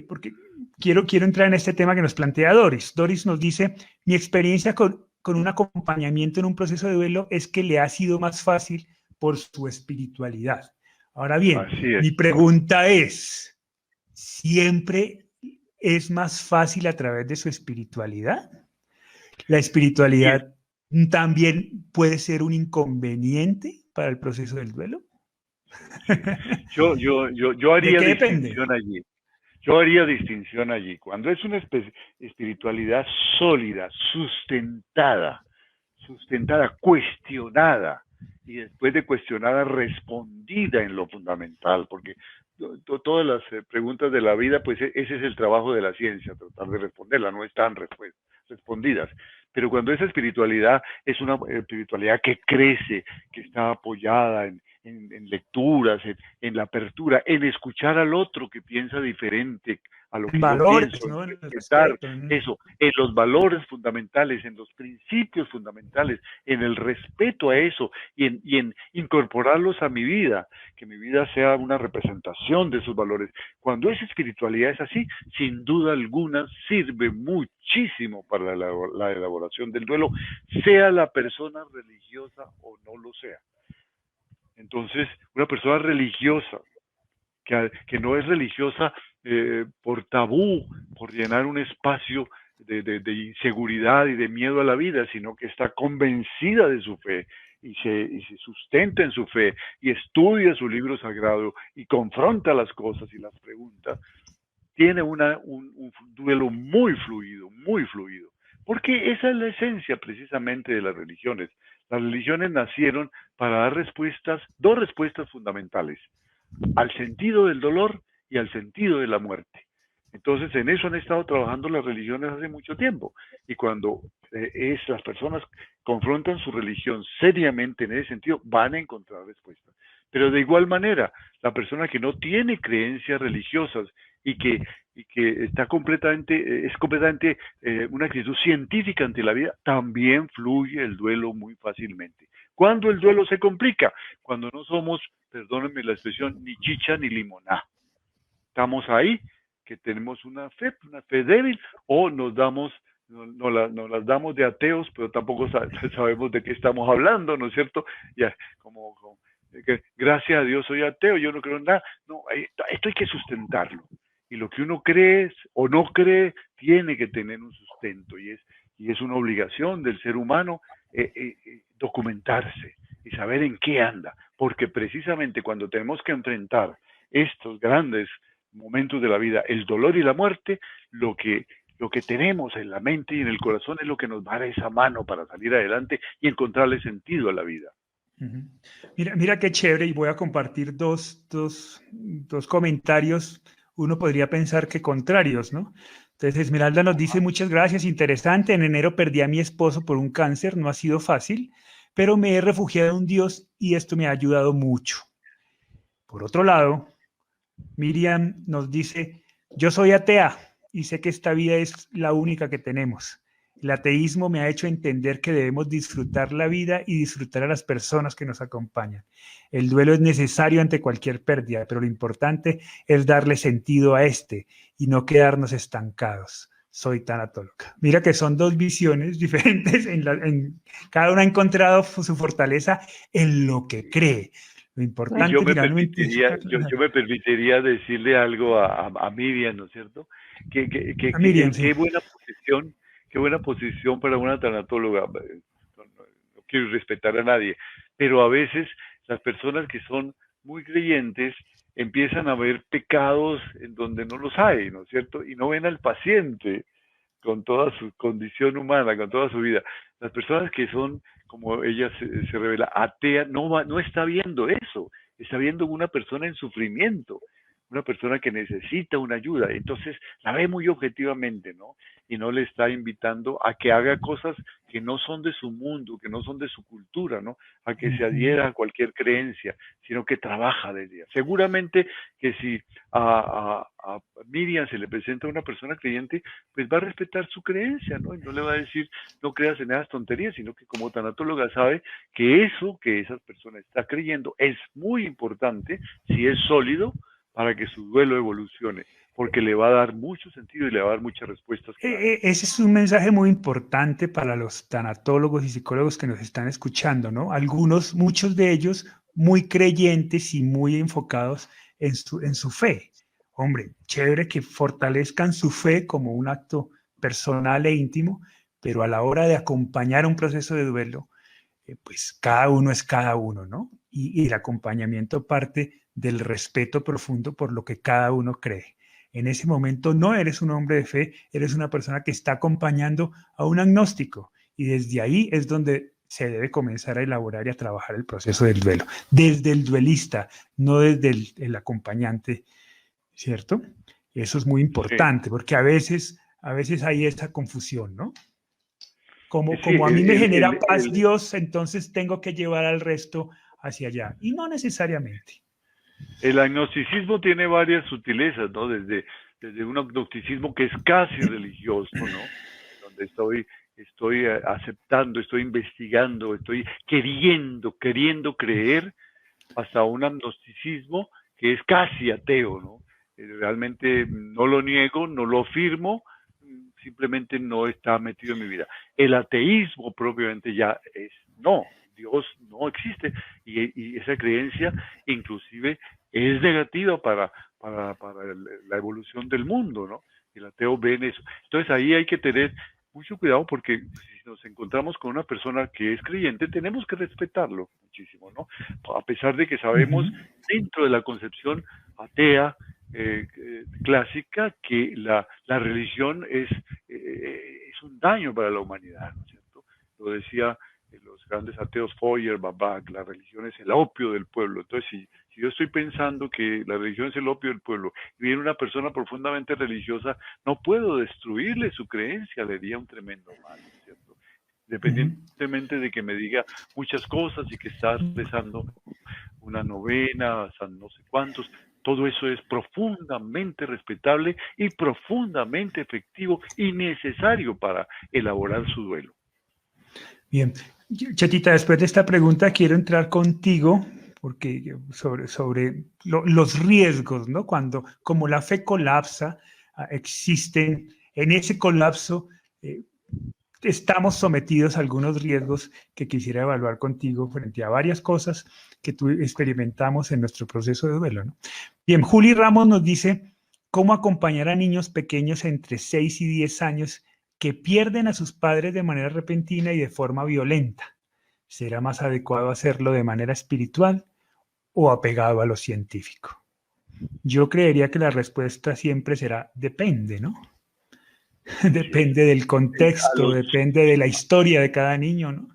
porque quiero entrar en este tema que nos plantea Doris. Doris nos dice, mi experiencia con un acompañamiento en un proceso de duelo es que le ha sido más fácil por su espiritualidad. Ahora bien, mi pregunta es, ¿siempre es más fácil a través de su espiritualidad? ¿La espiritualidad también puede ser un inconveniente para el proceso del duelo? Yo haría distinción allí. Yo haría distinción allí. Cuando es una espiritualidad sólida, sustentada, cuestionada, y después de cuestionada, respondida en lo fundamental, porque todas las preguntas de la vida, pues ese es el trabajo de la ciencia, tratar de responderlas, no están respondidas. Pero cuando esa espiritualidad es una espiritualidad que crece, que está apoyada en lecturas, en la apertura, en escuchar al otro que piensa diferente a lo que valores, yo pienso, ¿no? en respetar, eso, en los valores fundamentales, en los principios fundamentales, en el respeto a eso y en incorporarlos a mi vida, que mi vida sea una representación de esos valores. Cuando esa espiritualidad es así, sin duda alguna sirve muchísimo para la elaboración del duelo, sea la persona religiosa o no lo sea. Entonces, una persona religiosa, que no es religiosa por tabú, por llenar un espacio de inseguridad y de miedo a la vida, sino que está convencida de su fe y se sustenta en su fe y estudia su libro sagrado y confronta las cosas y las pregunta, tiene un duelo muy fluido, porque esa es la esencia precisamente de las religiones. Las religiones nacieron para dar dos respuestas fundamentales, al sentido del dolor y al sentido de la muerte. Entonces, en eso han estado trabajando las religiones hace mucho tiempo. Y cuando las personas confrontan su religión seriamente en ese sentido, van a encontrar respuestas. Pero de igual manera, la persona que no tiene creencias religiosas y que está es completamente una actitud científica ante la vida, también fluye el duelo muy fácilmente. ¿Cuándo el duelo se complica? Cuando no somos, perdónenme la expresión, ni chicha ni limoná. Estamos ahí, que tenemos una fe débil, o nos las damos de ateos, pero tampoco sabemos de qué estamos hablando, ¿no es cierto? Ya, que gracias a Dios soy ateo, yo no creo en nada. No, esto hay que sustentarlo. Y lo que uno cree o no cree tiene que tener un sustento, y es una obligación del ser humano documentarse y saber en qué anda, porque precisamente cuando tenemos que enfrentar estos grandes momentos de la vida, el dolor y la muerte, lo que tenemos en la mente y en el corazón es lo que nos va a dar esa mano para salir adelante y encontrarle sentido a la vida. Mira qué chévere, y voy a compartir dos comentarios. Uno podría pensar que contrarios, ¿no? Entonces, Esmeralda nos dice, muchas gracias, interesante. En enero perdí a mi esposo por un cáncer, no ha sido fácil, pero me he refugiado en Dios y esto me ha ayudado mucho. Por otro lado, Miriam nos dice, yo soy atea y sé que esta vida es la única que tenemos. El ateísmo me ha hecho entender que debemos disfrutar la vida y disfrutar a las personas que nos acompañan. El duelo es necesario ante cualquier pérdida, pero lo importante es darle sentido a este y no quedarnos estancados. Soy tanatóloga. Mira que son dos visiones diferentes. Cada una ha encontrado su fortaleza en lo que cree. Lo importante yo me permitiría decirle algo a Miriam, ¿no es cierto? Qué buena posición para una tanatóloga. No quiero respetar a nadie, pero a veces las personas que son muy creyentes empiezan a ver pecados en donde no los hay, ¿no es cierto? Y no ven al paciente con toda su condición humana, con toda su vida. Las personas que son, como ella se revela, atea, no está viendo eso, está viendo una persona en sufrimiento, una persona que necesita una ayuda. Entonces la ve muy objetivamente, ¿no? Y no le está invitando a que haga cosas que no son de su mundo, que no son de su cultura, ¿no? A que se adhiera a cualquier creencia, sino que trabaja desde ella. Seguramente que si a Miriam se le presenta a una persona creyente, pues va a respetar su creencia, ¿no? Y no le va a decir, no creas en esas tonterías, sino que como tanatóloga sabe que eso que esa persona está creyendo es muy importante, si es sólido, para que su duelo evolucione, porque le va a dar mucho sentido y le va a dar muchas respuestas claras. Ese es un mensaje muy importante para los tanatólogos y psicólogos que nos están escuchando, ¿no? Algunos, muchos de ellos muy creyentes y muy enfocados en su fe. Hombre, chévere que fortalezcan su fe como un acto personal e íntimo, pero a la hora de acompañar un proceso de duelo, pues cada uno es cada uno, ¿no? Y el acompañamiento parte del respeto profundo por lo que cada uno cree. En ese momento no eres un hombre de fe, eres una persona que está acompañando a un agnóstico. Y desde ahí es donde se debe comenzar a elaborar y a trabajar el proceso del duelo. Desde el duelista, no desde el acompañante, ¿cierto? Eso es muy importante, porque a veces hay esta confusión, ¿no? Como a mí me genera paz Dios, entonces tengo que llevar al resto hacia allá. Y no necesariamente. El agnosticismo tiene varias sutilezas, ¿no? Desde un agnosticismo que es casi religioso, ¿no? Donde estoy aceptando, estoy investigando, estoy queriendo creer, hasta un agnosticismo que es casi ateo, ¿no? Realmente no lo niego, no lo afirmo, simplemente no está metido en mi vida. El ateísmo propiamente ya es no, Dios no existe, y esa creencia inclusive es negativa para la evolución del mundo, ¿no? El ateo ve en eso. Entonces ahí hay que tener mucho cuidado, porque si nos encontramos con una persona que es creyente, tenemos que respetarlo muchísimo, ¿no? A pesar de que sabemos dentro de la concepción atea clásica que la religión es un daño para la humanidad, ¿no es cierto? Lo decía los grandes ateos Feuerbach, la religión es el opio del pueblo. Entonces, si yo estoy pensando que la religión es el opio del pueblo y viene una persona profundamente religiosa, no puedo destruirle su creencia, le haría un tremendo mal, ¿no es cierto? Independientemente de que me diga muchas cosas y que está rezando una novena, San no sé cuántos, todo eso es profundamente respetable y profundamente efectivo y necesario para elaborar su duelo. Bien, Chetita, después de esta pregunta quiero entrar contigo porque sobre los riesgos, ¿no? Cuando, como la fe colapsa, existen en ese colapso, estamos sometidos a algunos riesgos que quisiera evaluar contigo frente a varias cosas que tú experimentamos en nuestro proceso de duelo, ¿no? Bien, Juli Ramos nos dice cómo acompañar a niños pequeños entre 6 y 10 años que pierden a sus padres de manera repentina y de forma violenta. ¿Será más adecuado hacerlo de manera espiritual o apegado a lo científico? Yo creería que la respuesta siempre será depende, ¿no? Depende del contexto, depende de la historia de cada niño, ¿no?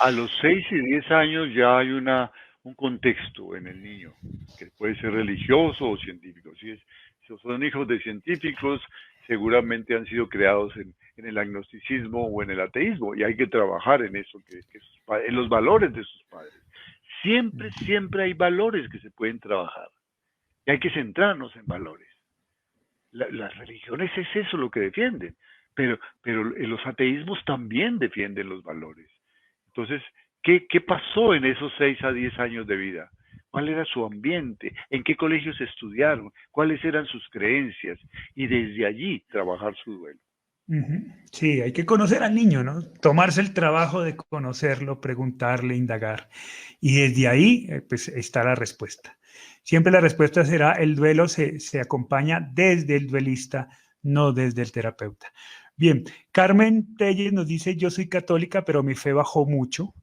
A los 6 y 10 años ya hay un contexto en el niño, que puede ser religioso o científico. Si son hijos de científicos, seguramente han sido creados en el agnosticismo o en el ateísmo, y hay que trabajar en eso, en los valores de sus padres. Siempre hay valores que se pueden trabajar, y hay que centrarnos en valores. Las religiones es eso lo que defienden, pero los ateísmos también defienden los valores. Entonces, ¿qué pasó en esos 6 a 10 años de vida? ¿Cuál era su ambiente? ¿En qué colegios estudiaron? ¿Cuáles eran sus creencias? Y desde allí trabajar su duelo. Sí, hay que conocer al niño, ¿no? Tomarse el trabajo de conocerlo, preguntarle, indagar. Y desde ahí, pues, está la respuesta. Siempre la respuesta será: el duelo se acompaña desde el duelista, no desde el terapeuta. Bien, Carmen Telles nos dice: yo soy católica, pero mi fe bajó mucho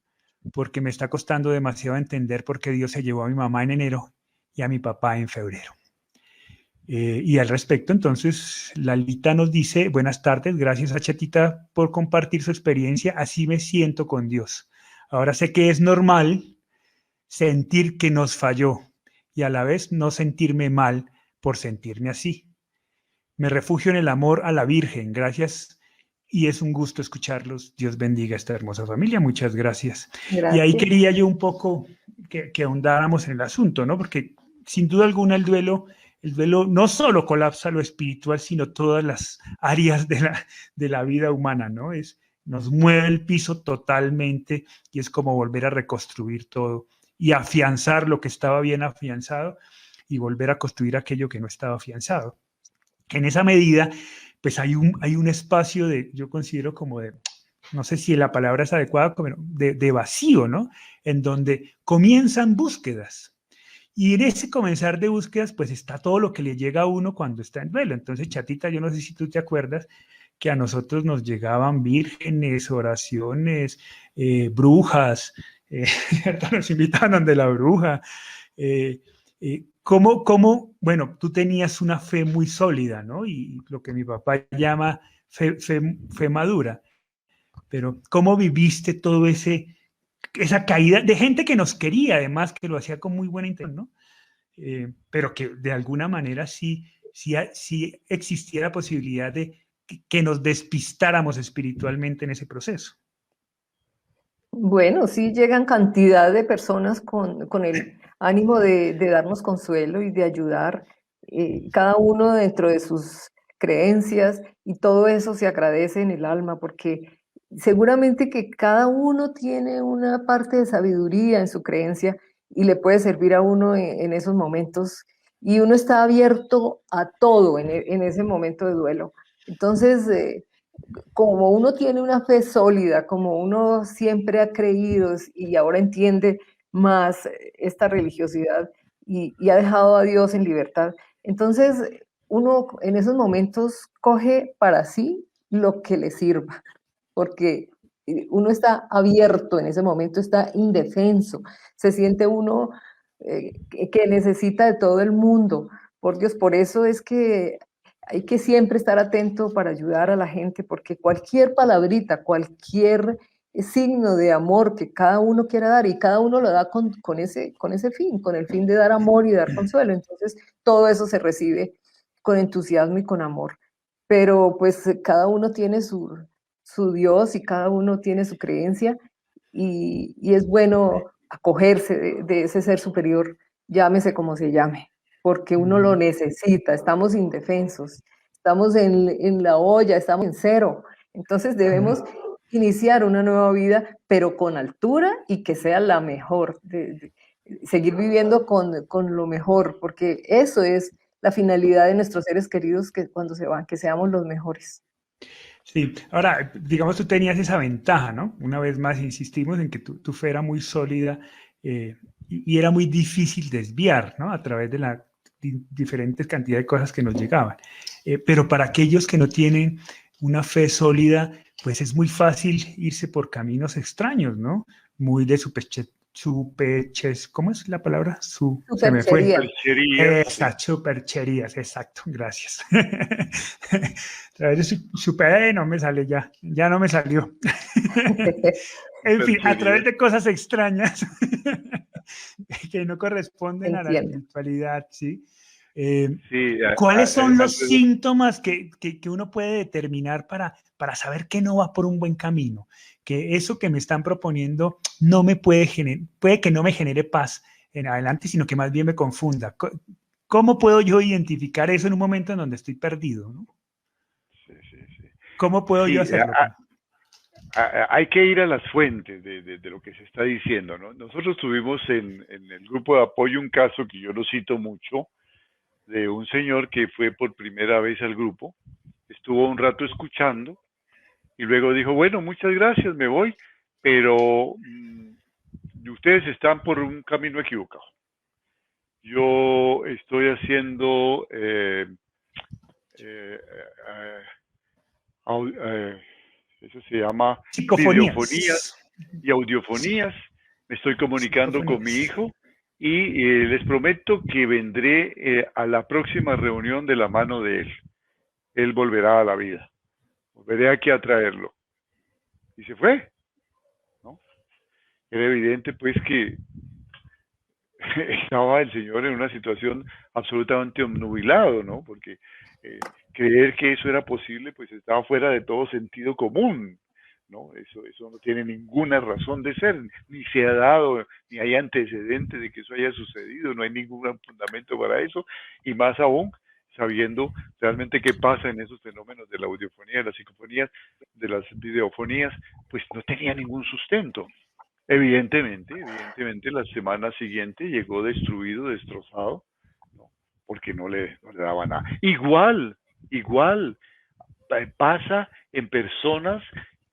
porque me está costando demasiado entender por qué Dios se llevó a mi mamá en enero y a mi papá en febrero. Y al respecto, entonces, Lalita nos dice: buenas tardes, gracias a Chetita por compartir su experiencia, así me siento con Dios. Ahora sé que es normal sentir que nos falló y a la vez no sentirme mal por sentirme así. Me refugio en el amor a la Virgen. Gracias y es un gusto escucharlos. Dios bendiga a esta hermosa familia. Muchas gracias. Y ahí Gracias. quería yo un poco que ahondáramos en el asunto, ¿no? Porque sin duda alguna el duelo no solo colapsa lo espiritual, sino todas las áreas de la vida humana, ¿no? Nos mueve el piso totalmente y es como volver a reconstruir todo y afianzar lo que estaba bien afianzado y volver a construir aquello que no estaba afianzado. En esa medida, pues hay un espacio yo considero como no sé si la palabra es adecuada, pero de vacío, ¿no? En donde comienzan búsquedas. Y en ese comenzar de búsquedas, pues está todo lo que le llega a uno cuando está en duelo. Entonces, Chatita, yo no sé si tú te acuerdas que a nosotros nos llegaban vírgenes, oraciones, brujas, nos invitaban donde la bruja. Bueno, tú tenías una fe muy sólida, ¿no? Y lo que mi papá llama fe madura. Pero ¿cómo viviste todo esa caída de gente que nos quería, además, que lo hacía con muy buena intención, ¿no? Pero que de alguna manera sí existía la posibilidad de que nos despistáramos espiritualmente en ese proceso. Bueno, sí llegan cantidad de personas con el ánimo de darnos consuelo y de ayudar, cada uno dentro de sus creencias, y todo eso se agradece en el alma, porque seguramente que cada uno tiene una parte de sabiduría en su creencia y le puede servir a uno en esos momentos, y uno está abierto a todo en ese momento de duelo. Entonces, como uno tiene una fe sólida, como uno siempre ha creído y ahora entiende más esta religiosidad y ha dejado a Dios en libertad, entonces uno en esos momentos coge para sí lo que le sirva, porque uno está abierto en ese momento, está indefenso, se siente uno que necesita de todo el mundo. Por Dios, por eso es que hay que siempre estar atento para ayudar a la gente, porque cualquier palabrita, cualquier signo de amor que cada uno quiera dar, y cada uno lo da con ese fin, con el fin de dar amor y dar consuelo. Entonces, todo eso se recibe con entusiasmo y con amor. Pero pues cada uno tiene su Dios y cada uno tiene su creencia, y es bueno acogerse de ese ser superior, llámese como se llame, porque uno lo necesita. Estamos indefensos, estamos en la olla, estamos en cero. Entonces debemos iniciar una nueva vida, pero con altura y que sea la mejor, seguir viviendo con lo mejor, porque eso es la finalidad de nuestros seres queridos, que cuando se van, que seamos los mejores. Sí, ahora, digamos, tú tenías esa ventaja, ¿no? Una vez más, insistimos en que tu fe era muy sólida, y era muy difícil desviar, ¿no? A través de la diferentes cantidad de cosas que nos llegaban. Pero para aquellos que no tienen una fe sólida, pues es muy fácil irse por caminos extraños, ¿no? Muy de ¿cómo es la palabra? Se me fue. Superchería. Esas supercherías, exacto, gracias. A través de no me sale ya no me salió. En fin, a través de cosas extrañas que no corresponden a la Entiendo. espiritualidad, ¿sí? Sí, ¿Cuáles son los Alfredo. síntomas que uno puede determinar para saber que no va por un buen camino? Que eso que me están proponiendo no me puede que no me genere paz en adelante, sino que más bien me confunda. ¿Cómo puedo yo identificar eso en un momento en donde estoy perdido, ¿no? Sí, sí, sí. ¿Cómo puedo yo Sí, hacerlo? hay que ir a las fuentes de lo que se está diciendo, ¿no? Nosotros tuvimos en el grupo de apoyo un caso que yo lo cito mucho, de un señor que fue por primera vez al grupo, estuvo un rato escuchando y luego dijo, bueno, muchas gracias, me voy, pero ustedes están por un camino equivocado. Yo estoy haciendo eso se llama videofonías y audiofonías. Me estoy comunicando con mi hijo y les prometo que vendré a la próxima reunión de la mano de él. Él volverá a la vida. Volveré aquí a traerlo. Y se fue, ¿no? Era evidente, pues, que estaba el señor en una situación absolutamente obnubilado, ¿no? Porque creer que eso era posible, pues estaba fuera de todo sentido común, ¿no? Eso no tiene ninguna razón de ser, ni se ha dado, ni hay antecedentes de que eso haya sucedido, no hay ningún fundamento para eso, y más aún sabiendo realmente qué pasa en esos fenómenos de la audiofonía, de las psicofonías, de las videofonías, pues no tenía ningún sustento. Evidentemente, la semana siguiente llegó destruido, destrozado, ¿no? Porque no le daba nada. Igual pasa en personas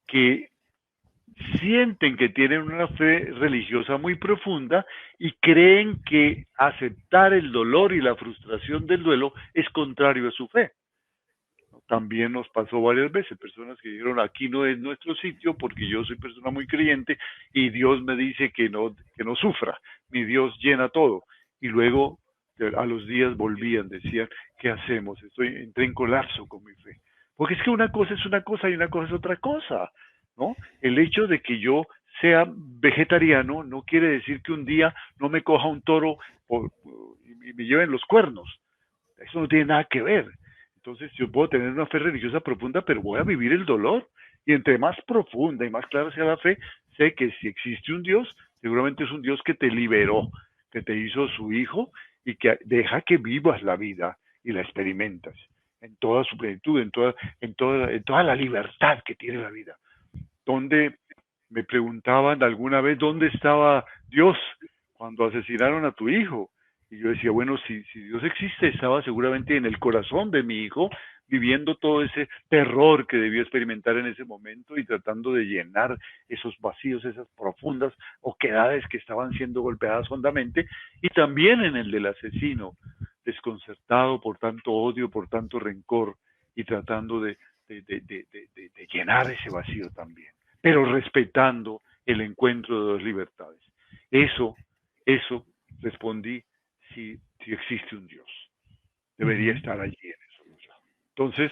que sienten que tienen una fe religiosa muy profunda y creen que aceptar el dolor y la frustración del duelo es contrario a su fe. También nos pasó varias veces, personas que dijeron, aquí no es nuestro sitio porque yo soy persona muy creyente y Dios me dice que no sufra, mi Dios llena todo. Y luego a los días volvían, decían, ¿qué hacemos? Entré en colapso con mi fe. Porque es que una cosa es una cosa y una cosa es otra cosa, ¿no? El hecho de que yo sea vegetariano no quiere decir que un día no me coja un toro y me lleven los cuernos. Eso no tiene nada que ver. Entonces yo puedo tener una fe religiosa profunda, pero voy a vivir el dolor. Y entre más profunda y más clara sea la fe, sé que si existe un Dios, seguramente es un Dios que te liberó, que te hizo su hijo y que deja que vivas la vida y la experimentas en toda su plenitud, en toda la libertad que tiene la vida. Donde me preguntaban alguna vez dónde estaba Dios cuando asesinaron a tu hijo. Y yo decía, bueno, si Dios existe, estaba seguramente en el corazón de mi hijo, viviendo todo ese terror que debió experimentar en ese momento y tratando de llenar esos vacíos, esas profundas oquedades que estaban siendo golpeadas hondamente, y también en el del asesino, desconcertado por tanto odio, por tanto rencor, y tratando de llenar ese vacío también, pero respetando el encuentro de dos libertades. Eso respondí, si existe un Dios, debería estar allí en eso. Entonces,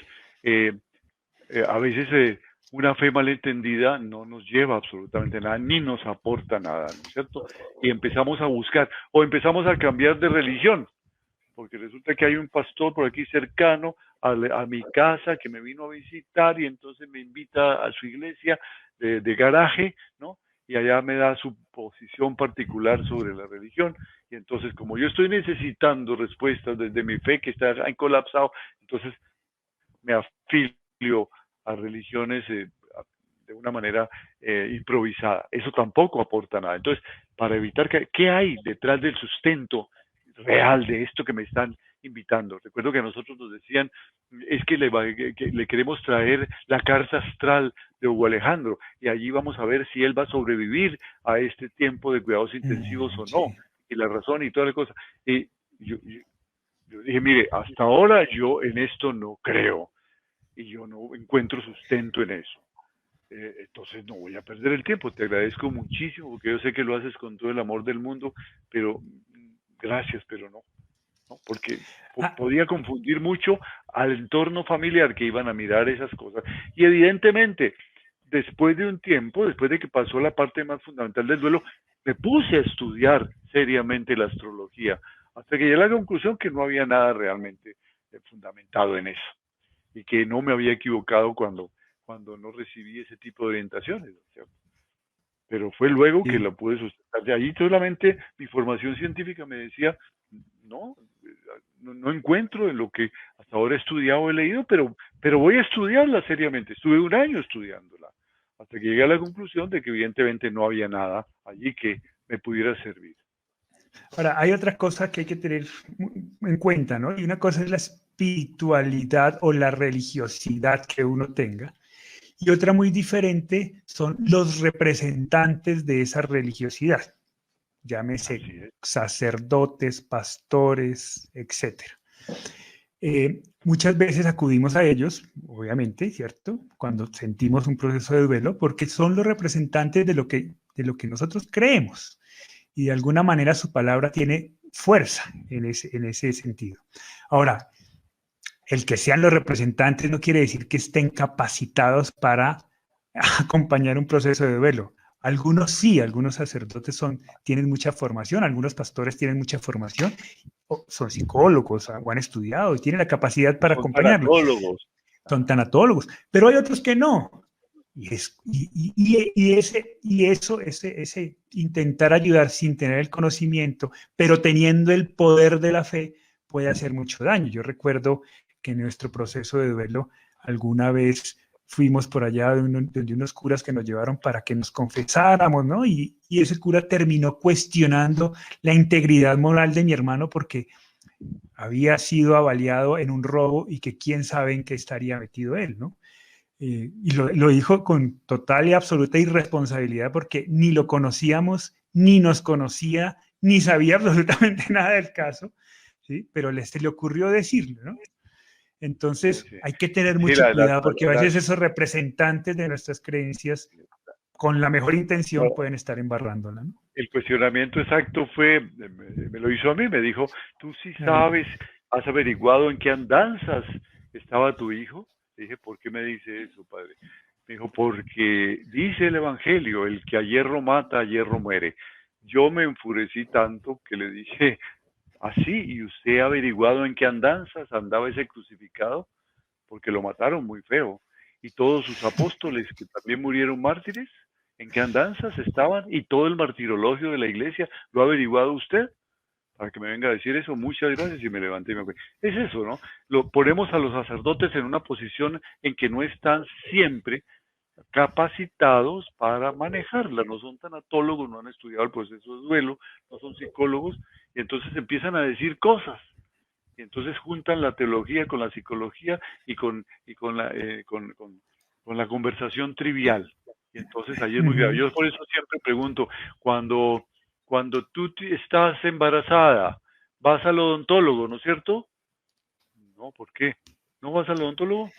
a veces una fe malentendida no nos lleva absolutamente nada, ni nos aporta nada, ¿no es cierto? Y empezamos a buscar, o empezamos a cambiar de religión, porque resulta que hay un pastor por aquí cercano a mi casa que me vino a visitar y entonces me invita a su iglesia de garaje, ¿no? Y allá me da su posición particular sobre la religión. Y entonces, como yo estoy necesitando respuestas desde mi fe que está en colapsado, entonces me afilio a religiones de una manera improvisada. Eso tampoco aporta nada. Entonces, para evitar ¿qué hay detrás del sustento real de esto que me están invitando? Recuerdo que a nosotros nos decían, es que le queremos traer la carta astral de Hugo Alejandro y allí vamos a ver si él va a sobrevivir a este tiempo de cuidados intensivos o no, y la razón y toda la cosa. Y yo dije, mire, hasta ahora yo en esto no creo y yo no encuentro sustento en eso. Entonces no voy a perder el tiempo, te agradezco muchísimo porque yo sé que lo haces con todo el amor del mundo, pero gracias, pero no, porque podía confundir mucho al entorno familiar que iban a mirar esas cosas. Y evidentemente, después de un tiempo, después de que pasó la parte más fundamental del duelo, me puse a estudiar seriamente la astrología, hasta que llegué a la conclusión que no había nada realmente fundamentado en eso, y que no me había equivocado cuando no recibí ese tipo de orientaciones, ¿cierto? Pero fue luego que la pude sustentar. De allí solamente mi formación científica me decía, no encuentro en lo que hasta ahora he estudiado, he leído, pero voy a estudiarla seriamente. Estuve un año estudiándola, hasta que llegué a la conclusión de que evidentemente no había nada allí que me pudiera servir. Ahora, hay otra cosa que hay que tener en cuenta, ¿no? Y una cosa es la espiritualidad o la religiosidad que uno tenga. Y otra muy diferente son los representantes de esa religiosidad. Llámese sacerdotes, pastores, etc. Muchas veces acudimos a ellos, obviamente, ¿cierto? Cuando sentimos un proceso de duelo, porque son los representantes de lo que nosotros creemos. Y de alguna manera su palabra tiene fuerza en ese sentido. Ahora, el que sean los representantes no quiere decir que estén capacitados para acompañar un proceso de duelo. Algunos sí, algunos sacerdotes tienen mucha formación, algunos pastores tienen mucha formación, o son psicólogos o han estudiado y tienen la capacidad para Son acompañarlo. tanatólogos. Son tanatólogos, pero hay otros que no. Ese intentar ayudar sin tener el conocimiento, pero teniendo el poder de la fe, puede hacer mucho daño. Yo recuerdo que en nuestro proceso de duelo, alguna vez fuimos por allá de unos curas que nos llevaron para que nos confesáramos, ¿no? Y ese cura terminó cuestionando la integridad moral de mi hermano porque había sido avaliado en un robo y que quién sabe en qué estaría metido él, ¿no? Y lo dijo con total y absoluta irresponsabilidad porque ni lo conocíamos, ni nos conocía, ni sabía absolutamente nada del caso, ¿sí? Pero se le ocurrió decirlo, ¿no? Entonces Sí. hay que tener Sí, mucho cuidado porque a veces esos representantes de nuestras creencias con la mejor intención pueden estar embarrándola, ¿no? El cuestionamiento exacto fue, me lo hizo a mí, me dijo, tú sí sabes, has averiguado en qué andanzas estaba tu hijo. Le dije, ¿por qué me dice eso, padre? Me dijo, porque dice el Evangelio, el que a hierro mata, a hierro muere. Yo me enfurecí tanto que le dije, así, ¿y usted ha averiguado en qué andanzas andaba ese crucificado? Porque lo mataron muy feo. Y todos sus apóstoles, que también murieron mártires, ¿en qué andanzas estaban? Y todo el martirologio de la iglesia, ¿lo ha averiguado usted? Para que me venga a decir eso, muchas gracias, y me levanté y me fui. Es eso, ¿no? Lo ponemos a los sacerdotes en una posición en que no están siempre capacitados para manejarla, no son tanatólogos, no han estudiado el proceso de duelo, no son psicólogos, y entonces empiezan a decir cosas, y entonces juntan la teología con la psicología con la conversación trivial, y entonces ahí es muy grave. Yo por eso siempre pregunto, cuando tú estás embarazada, vas al odontólogo, ¿no es cierto? No, ¿por qué? ¿No vas al odontólogo?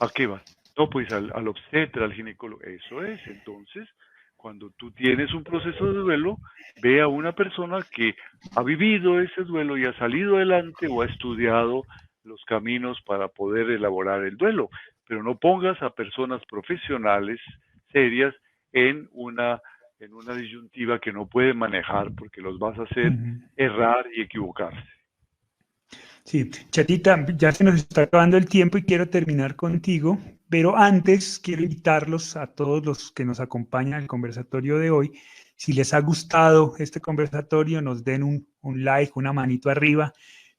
¿A qué vas? No, pues al obstetra, al ginecólogo. Eso es. Entonces, cuando tú tienes un proceso de duelo, ve a una persona que ha vivido ese duelo y ha salido adelante o ha estudiado los caminos para poder elaborar el duelo. Pero no pongas a personas profesionales serias en una disyuntiva que no pueden manejar porque los vas a hacer errar y equivocarse. Sí, Chatita, ya se nos está acabando el tiempo y quiero terminar contigo, pero antes quiero invitarlos a todos los que nos acompañan al conversatorio de hoy. Si les ha gustado este conversatorio, nos den un like, una manito arriba.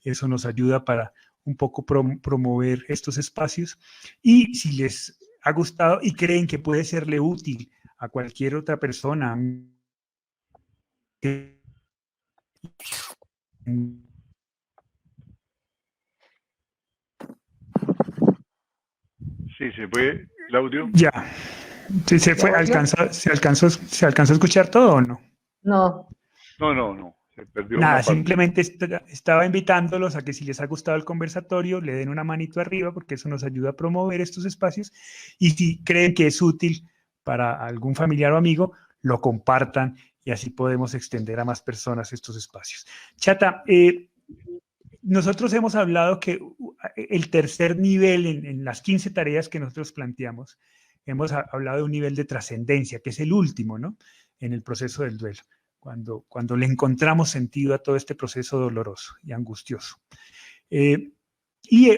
Eso nos ayuda para un poco promover estos espacios. Y si les ha gustado y creen que puede serle útil a cualquier otra persona, Sí, se fue el audio. ya. Sí, se fue, ¿se alcanzó a escuchar todo o no? No. No, se perdió Nada, una parte. simplemente estaba invitándolos a que si les ha gustado el conversatorio, le den una manito arriba porque eso nos ayuda a promover estos espacios y si creen que es útil para algún familiar o amigo, lo compartan y así podemos extender a más personas estos espacios. Chata, nosotros hemos hablado que el tercer nivel en las 15 tareas que nosotros planteamos, hemos hablado de un nivel de trascendencia, que es el último, ¿no? En el proceso del duelo, cuando le encontramos sentido a todo este proceso doloroso y angustioso.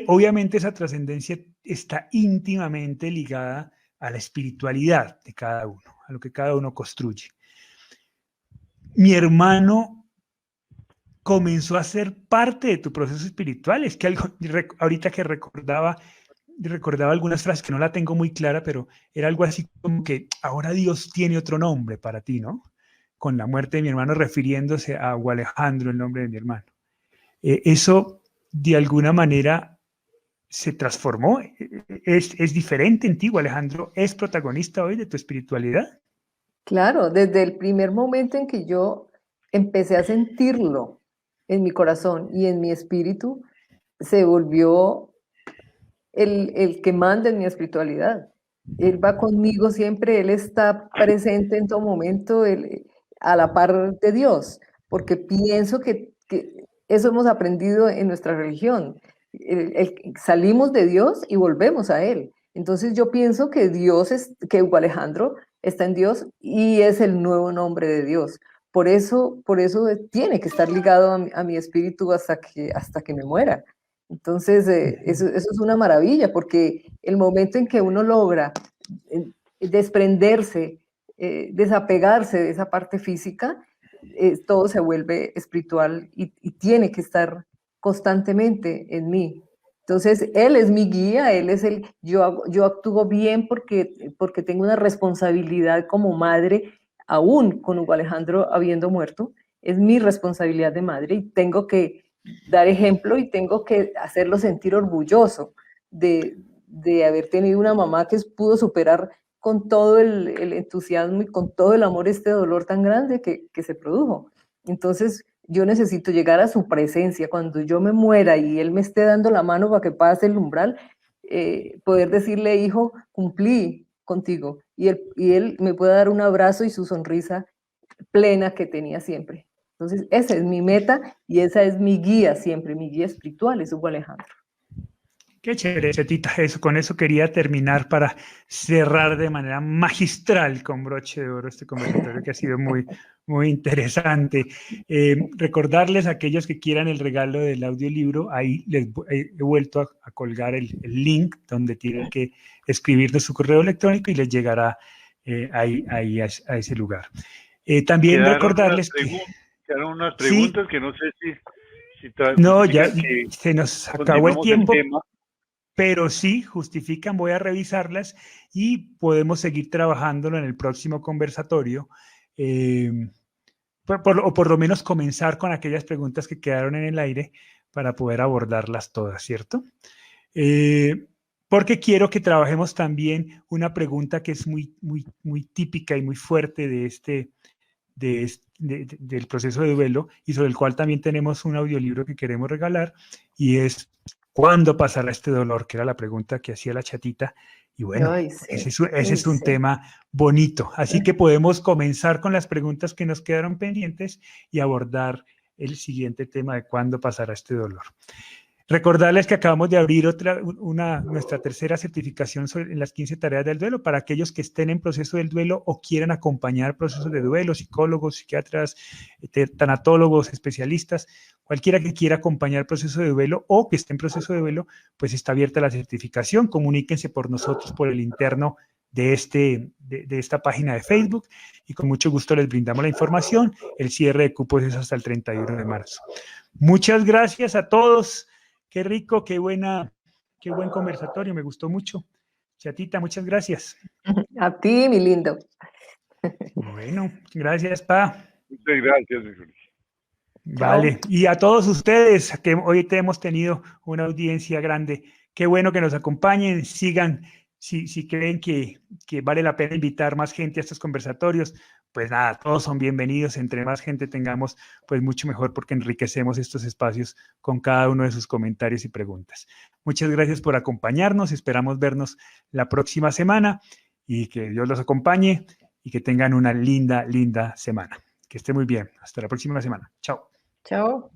Obviamente esa trascendencia está íntimamente ligada a la espiritualidad de cada uno, a lo que cada uno construye. Mi hermano comenzó a ser parte de tu proceso espiritual. Es que ahorita que recordaba algunas frases que no la tengo muy clara, pero era algo así como que ahora Dios tiene otro nombre para ti, ¿no? Con la muerte de mi hermano, refiriéndose a Hugo Alejandro, el nombre de mi hermano. Eso, de alguna manera, se transformó. ¿Es diferente en ti, Hugo Alejandro? ¿Es protagonista hoy de tu espiritualidad? Claro, desde el primer momento en que yo empecé a sentirlo en mi corazón y en mi espíritu, se volvió el que manda en mi espiritualidad. Él va conmigo siempre, Él está presente en todo momento, a la par de Dios, porque pienso que eso hemos aprendido en nuestra religión. Salimos de Dios y volvemos a Él. Entonces yo pienso que Dios que Hugo Alejandro está en Dios y es el nuevo nombre de Dios. Por eso tiene que estar ligado a mi espíritu hasta que me muera. Entonces, eso es una maravilla, porque el momento en que uno logra desprenderse, desapegarse de esa parte física, todo se vuelve espiritual y tiene que estar constantemente en mí. Entonces, Él es mi guía, yo actúo bien porque tengo una responsabilidad como madre, aún con Hugo Alejandro habiendo muerto, es mi responsabilidad de madre y tengo que dar ejemplo y tengo que hacerlo sentir orgulloso de haber tenido una mamá que pudo superar con todo el entusiasmo y con todo el amor este dolor tan grande que se produjo. Entonces, yo necesito llegar a su presencia cuando yo me muera y él me esté dando la mano para que pase el umbral, poder decirle, hijo, cumplí contigo, y él me puede dar un abrazo y su sonrisa plena que tenía siempre. Entonces, esa es mi meta y esa es mi guía siempre, mi guía espiritual es Hugo Alejandro. Qué chévere, Chetita, eso, con eso quería terminar para cerrar de manera magistral con broche de oro este conversatorio que ha sido muy, muy interesante. Recordarles a aquellos que quieran el regalo del audiolibro, ahí les he vuelto a colgar el link donde tienen que escribirnos su correo electrónico y les llegará ahí a ese lugar. También Quedaron recordarles quedaron unas preguntas, sí, que no sé si no, ya se nos acabó el tiempo. Pero sí, justifican, voy a revisarlas y podemos seguir trabajándolo en el próximo conversatorio, o por lo menos comenzar con aquellas preguntas que quedaron en el aire para poder abordarlas todas, ¿cierto? Porque quiero que trabajemos también una pregunta que es muy, muy, muy típica y muy fuerte del proceso de duelo y sobre el cual también tenemos un audiolibro que queremos regalar, y es ¿cuándo pasará este dolor? Que era la pregunta que hacía la chatita. Y bueno, ay, sí, ese es un tema bonito. Así que podemos comenzar con las preguntas que nos quedaron pendientes y abordar el siguiente tema de cuándo pasará este dolor. Recordarles que acabamos de abrir nuestra tercera certificación en las 15 tareas del duelo para aquellos que estén en proceso del duelo o quieran acompañar procesos de duelo, psicólogos, psiquiatras, tanatólogos, especialistas, cualquiera que quiera acompañar el proceso de duelo o que esté en proceso de duelo, pues está abierta la certificación. Comuníquense por nosotros, por el interno de esta página de Facebook y con mucho gusto les brindamos la información. El cierre de cupos es hasta el 31 de marzo. Muchas gracias a todos. Qué rico, qué buen conversatorio, me gustó mucho. Chatita, muchas gracias. A ti, mi lindo. Bueno, gracias, Pa. Muchas gracias, mi Jorge. Vale, y a todos ustedes, que hoy hemos tenido una audiencia grande, qué bueno que nos acompañen, sigan, si creen que vale la pena invitar más gente a estos conversatorios, pues nada, todos son bienvenidos, entre más gente tengamos, pues mucho mejor porque enriquecemos estos espacios con cada uno de sus comentarios y preguntas. Muchas gracias por acompañarnos, esperamos vernos la próxima semana y que Dios los acompañe y que tengan una linda, linda semana. Que esté muy bien, hasta la próxima semana. Chao. Chao.